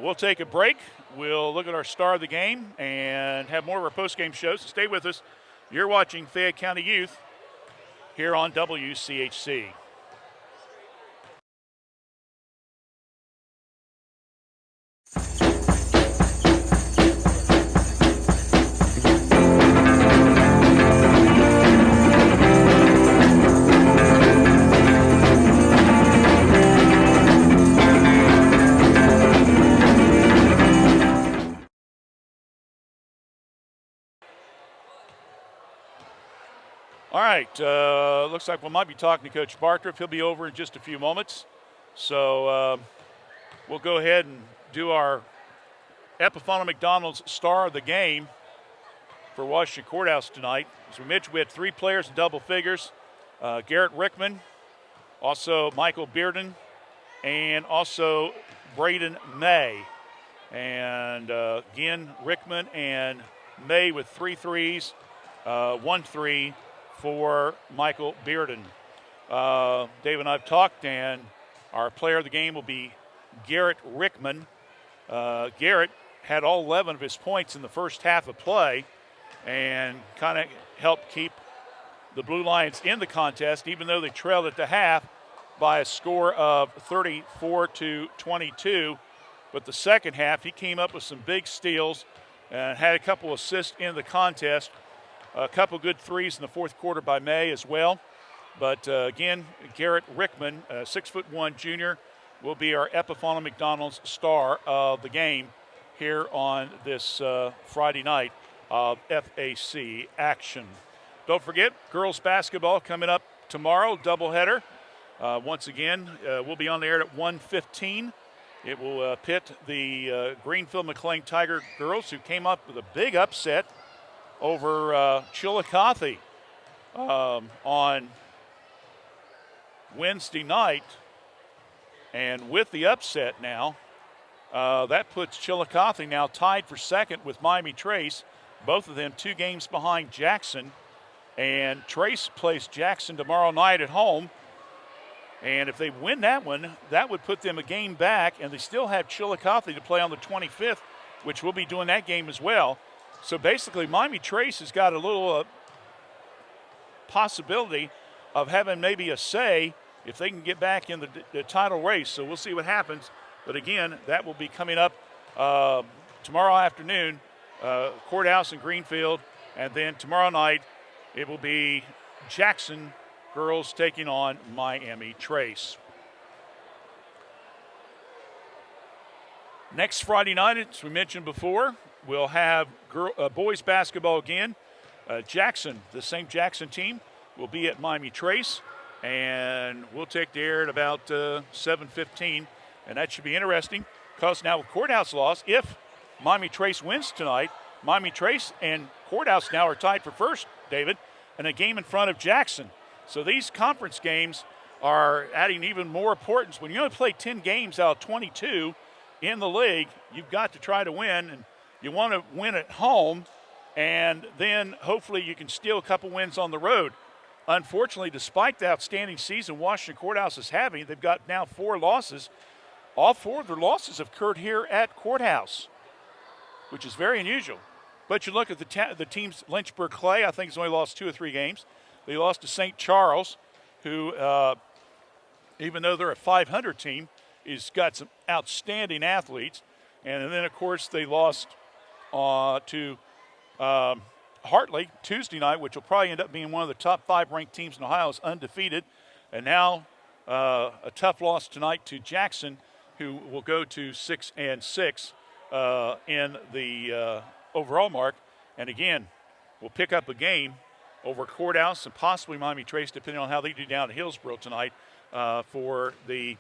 We'll take a break. We'll look at our star of the game and have more of our post-game shows. So stay with us. You're watching Fayette County Youth here on WCHC. All right, looks like we might be talking to Coach Bartriff. He'll be over in just a few moments. So we'll go ahead and do our Epiphano McDonald's star of the game for Washington Courthouse tonight. As we mentioned, we had 3 players in double figures. Garrett Rickman, also Michael Bearden, and also Braden May. And again, Rickman and May with 3 threes, 1 3 for Michael Bearden. Dave and I have talked, and our player of the game will be Garrett Rickman. Garrett had all 11 of his points in the first half of play and kind of helped keep the Blue Lions in the contest, even though they trailed at the half by a score of 34-22. But the second half, he came up with some big steals and had a couple assists in the contest. A couple good threes in the fourth quarter by May as well. But again, Garrett Rickman, 6'1" junior, will be our Epiphano McDonald's star of the game here on this Friday night of FAC action. Don't forget, girls basketball coming up tomorrow, doubleheader. Once again, we'll be on the air at 1:15. It will pit the Greenfield McLean Tiger girls, who came up with a big upset over Chillicothe on Wednesday night. And with the upset now, that puts Chillicothe now tied for second with Miami Trace, both of them 2 games behind Jackson. And Trace plays Jackson tomorrow night at home. And if they win that one, that would put them a game back, and they still have Chillicothe to play on the 25th, which we'll be doing that game as well. So basically, Miami Trace has got a little possibility of having maybe a say if they can get back in the title race. So we'll see what happens. But again, that will be coming up tomorrow afternoon, Courthouse in Greenfield. And then tomorrow night, it will be Jackson girls taking on Miami Trace. Next Friday night, as we mentioned before, we'll have boys basketball again. Jackson, the same Jackson team, will be at Miami Trace, and we'll take the air at about 7:15, and that should be interesting because now with Courthouse loss, if Miami Trace wins tonight, Miami Trace and Courthouse now are tied for first, David, and a game in front of Jackson. So these conference games are adding even more importance. When you only play 10 games out of 22 in the league, you've got to try to win, and you want to win at home, and then hopefully you can steal a couple wins on the road. Unfortunately, despite the outstanding season Washington Courthouse is having, they've got now 4 losses. All 4 of their losses have occurred here at Courthouse, which is very unusual. But you look at the teams, Lynchburg Clay, I think has only lost 2 or 3 games. They lost to St. Charles, who, even though they're a 500 team, has got some outstanding athletes. And then, of course, they lost to Hartley Tuesday night, which will probably end up being one of the top 5 ranked teams in Ohio, is undefeated. And now a tough loss tonight to Jackson, who will go to 6-6 in the overall mark. And again, we'll pick up a game over Courthouse and possibly Miami Trace, depending on how they do down at Hillsborough tonight for the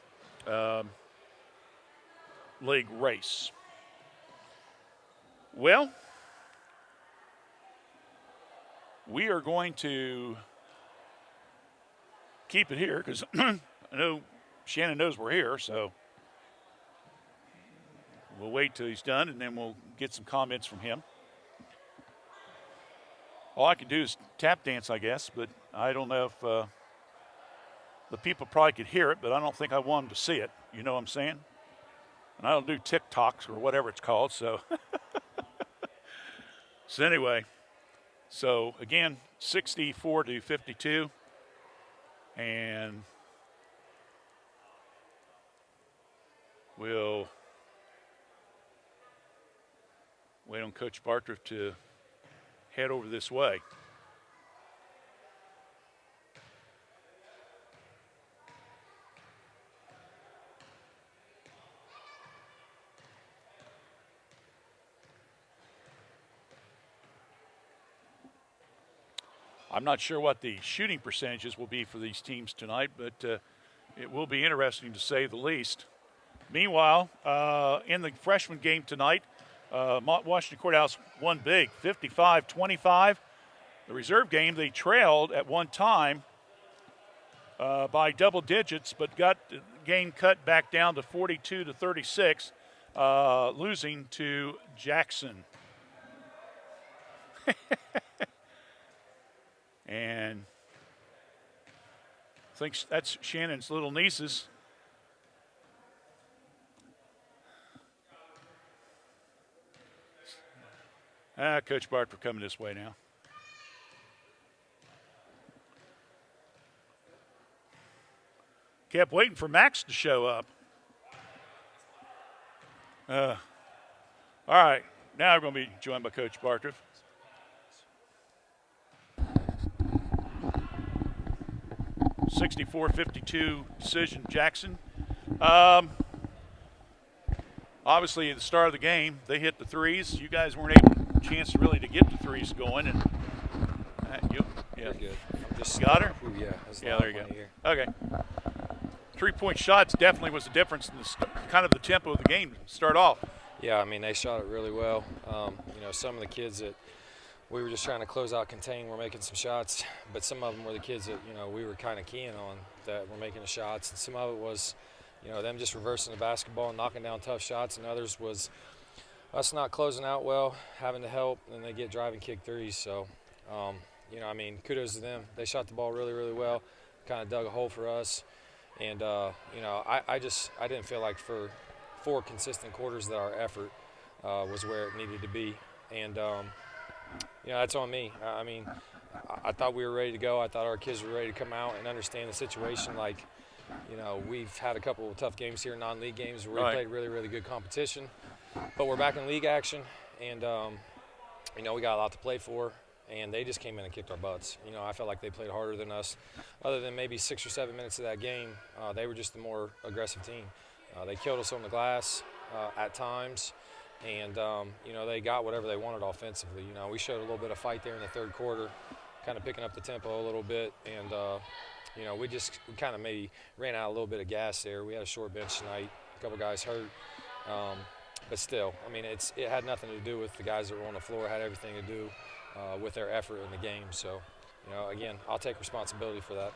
league race. Well, we are going to keep it here because I know Shannon knows we're here, so we'll wait till he's done, and then we'll get some comments from him. All I can do is tap dance, I guess, but I don't know if the people probably could hear it, but I don't think I want them to see it. You know what I'm saying? And I don't do TikToks or whatever it's called, so. So anyway, so again, 64-52, and we'll wait on Coach Barter to head over this way. I'm not sure what the shooting percentages will be for these teams tonight, but it will be interesting to say the least. Meanwhile, in the freshman game tonight, Washington Courthouse won big, 55-25. The reserve game, they trailed at one time by double digits, but got the game cut back down to 42-36, losing to Jackson. And I think that's Shannon's little nieces. Coach Barker coming this way now. Kept waiting for Max to show up. All right, now we're going to be joined by Coach Barker. (64-52) decision, Jackson. Obviously, at the start of the game, they hit the threes. You guys weren't able chance really to get the threes going, and You're good. I'm just got her. Ooh, yeah, There you go. Okay. 3-point shots definitely was the difference in the kind of the tempo of the game to start off. Yeah, I mean they shot it really well. Some of the kids that we were just trying to close out, contain, were making some shots, but some of them were the kids that we were kind of keying on that were making the shots, and some of it was them just reversing the basketball and knocking down tough shots, and others was us not closing out well, having to help, and they get driving kick threes. So, kudos to them. They shot the ball really, really well, kind of dug a hole for us. And, I didn't feel like for 4 consistent quarters that our effort was where it needed to be. And, that's on me. I thought we were ready to go. I thought our kids were ready to come out and understand the situation. Like, we've had a couple of tough games here, non-league games, where we played really, really good competition. But we're back in league action, and, we got a lot to play for, and they just came in and kicked our butts. I felt like they played harder than us. Other than maybe 6 or 7 minutes of that game, they were just the more aggressive team. They killed us on the glass at times, and, they got whatever they wanted offensively. We showed a little bit of fight there in the third quarter, kind of picking up the tempo a little bit, and you know, we kind of maybe ran out a little bit of gas there. We had a short bench tonight, a couple guys hurt, but still, I mean, it had nothing to do with the guys that were on the floor. It had everything to do with their effort in the game. So, you know, again, I'll take responsibility for that.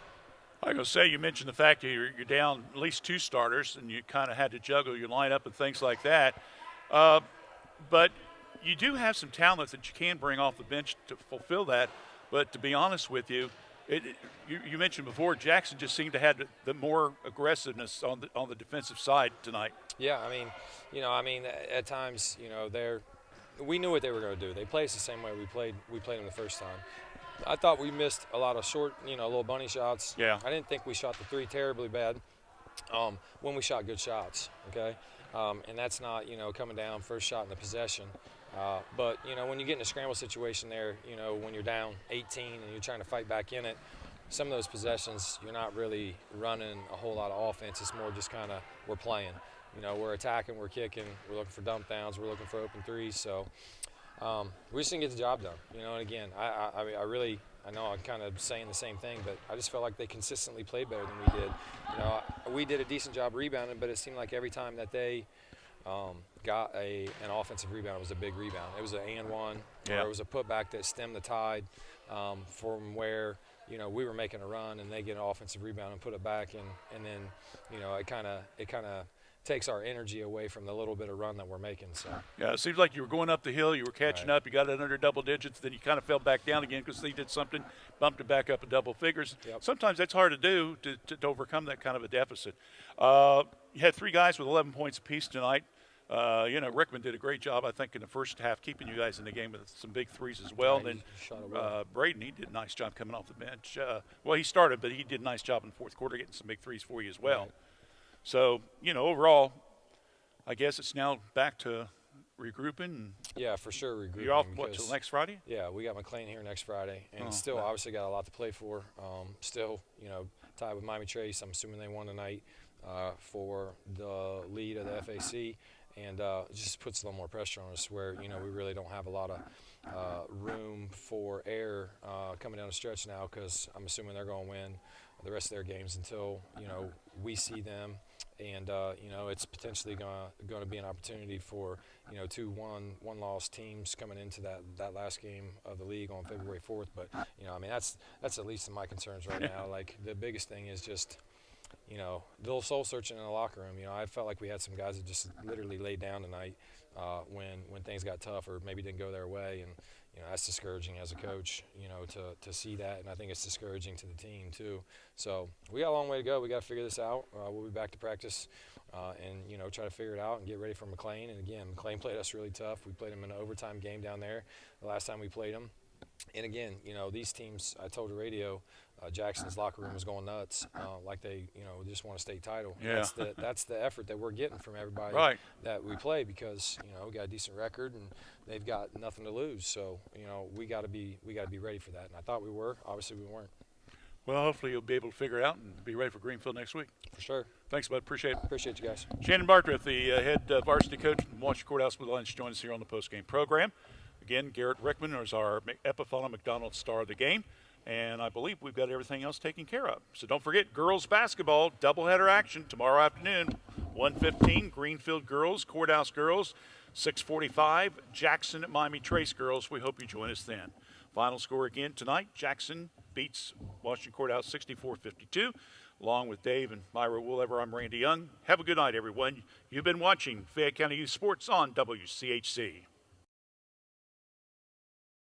I was going to say, you mentioned the fact that you're down at least 2 starters, and you kind of had to juggle your lineup and things like that. But you do have some talent that you can bring off the bench to fulfill that. But to be honest with you, you mentioned before, Jackson just seemed to have the more aggressiveness on the defensive side tonight. Yeah, I mean, you know, at times, you know, we knew what they were going to do. They played us the same way we played them the first time. I thought we missed a lot of short, you know, little bunny shots. Yeah. I didn't think we shot the 3 terribly bad when we shot good shots, okay? And that's not, you know, coming down first shot in the possession. But, you know, when you get in a scramble situation there, you know, when you're down 18 and you're trying to fight back in it, some of those possessions you're not really running a whole lot of offense. It's more just kind of we're playing. You know, we're attacking, we're kicking, we're looking for dump downs, we're looking for open threes. So we just didn't get the job done. You know, and again, I know I'm kind of saying the same thing, but I just felt like they consistently played better than we did. You know, we did a decent job rebounding, but it seemed like every time that they got an offensive rebound, it was a big rebound. It was an and one, or it was a putback that stemmed the tide from where, you know, we were making a run and they get an offensive rebound and put it back, and then, you know, it kind of takes our energy away from the little bit of run that we're making. So yeah, it seems like you were going up the hill, you were catching up, you got it under double digits, then you kind of fell back down again because they did something, bumped it back up in double figures. Yep. Sometimes that's hard to do to overcome that kind of a deficit. You had 3 guys with 11 points apiece tonight. You know, Rickman did a great job, I think, in the first half, keeping you guys in the game with some big threes as well. Yeah, and then Braden, he did a nice job coming off the bench. Well, he started, but he did a nice job in the fourth quarter getting some big threes for you as well. Right. So, you know, overall, I guess it's now back to regrouping. Yeah, for sure regrouping. You're off, what, till next Friday? Yeah, we got McLean here next Friday, and still obviously got a lot to play for. Still, you know, tied with Miami Trace. I'm assuming they won tonight for the lead of the FAC. And it just puts a little more pressure on us where, you know, we really don't have a lot of room for error coming down the stretch now, because I'm assuming they're going to win the rest of their games until, you know, we see them. And, you know, it's potentially going to be an opportunity for, you know, 2 one-loss teams coming into that last game of the league on February 4th. But, you know, I mean, that's at least of my concerns right now. Like, the biggest thing is just, you know, a little soul searching in the locker room. You know, I felt like we had some guys that just literally laid down tonight when things got tough or maybe didn't go their way, and you know, that's discouraging as a coach. You know, to see that, and I think it's discouraging to the team too. So we got a long way to go. We got to figure this out. We'll be back to practice and, you know, try to figure it out and get ready for McLean. And again, McLean played us really tough. We played them in an overtime game down there the last time we played them. And again, you know, these teams, I told the radio, Jackson's locker room was going nuts, like they, you know, just won a state title. Yeah. That's the effort that we're getting from everybody that we play, because, you know, we got a decent record and they've got nothing to lose. So, you know, we got to be ready for that. And I thought we were. Obviously, we weren't. Well, hopefully you'll be able to figure it out and be ready for Greenfield next week. For sure. Thanks, bud. Appreciate it. Appreciate you guys. Shannon Bartlett, the head varsity coach from Washington Courthouse with Lunch, joins us here on the postgame program. Again, Garrett Rickman is our Epifala McDonald star of the game, and I believe we've got everything else taken care of. So don't forget, girls basketball, doubleheader action tomorrow afternoon, 1:15, Greenfield girls, Courthouse girls, 6:45, Jackson at Miami Trace girls. We hope you join us then. Final score again tonight, Jackson beats Washington Courthouse 64-52. Along with Dave and Myra Woolever, I'm Randy Young. Have a good night, everyone. You've been watching Fayette County Youth Sports on WCHC.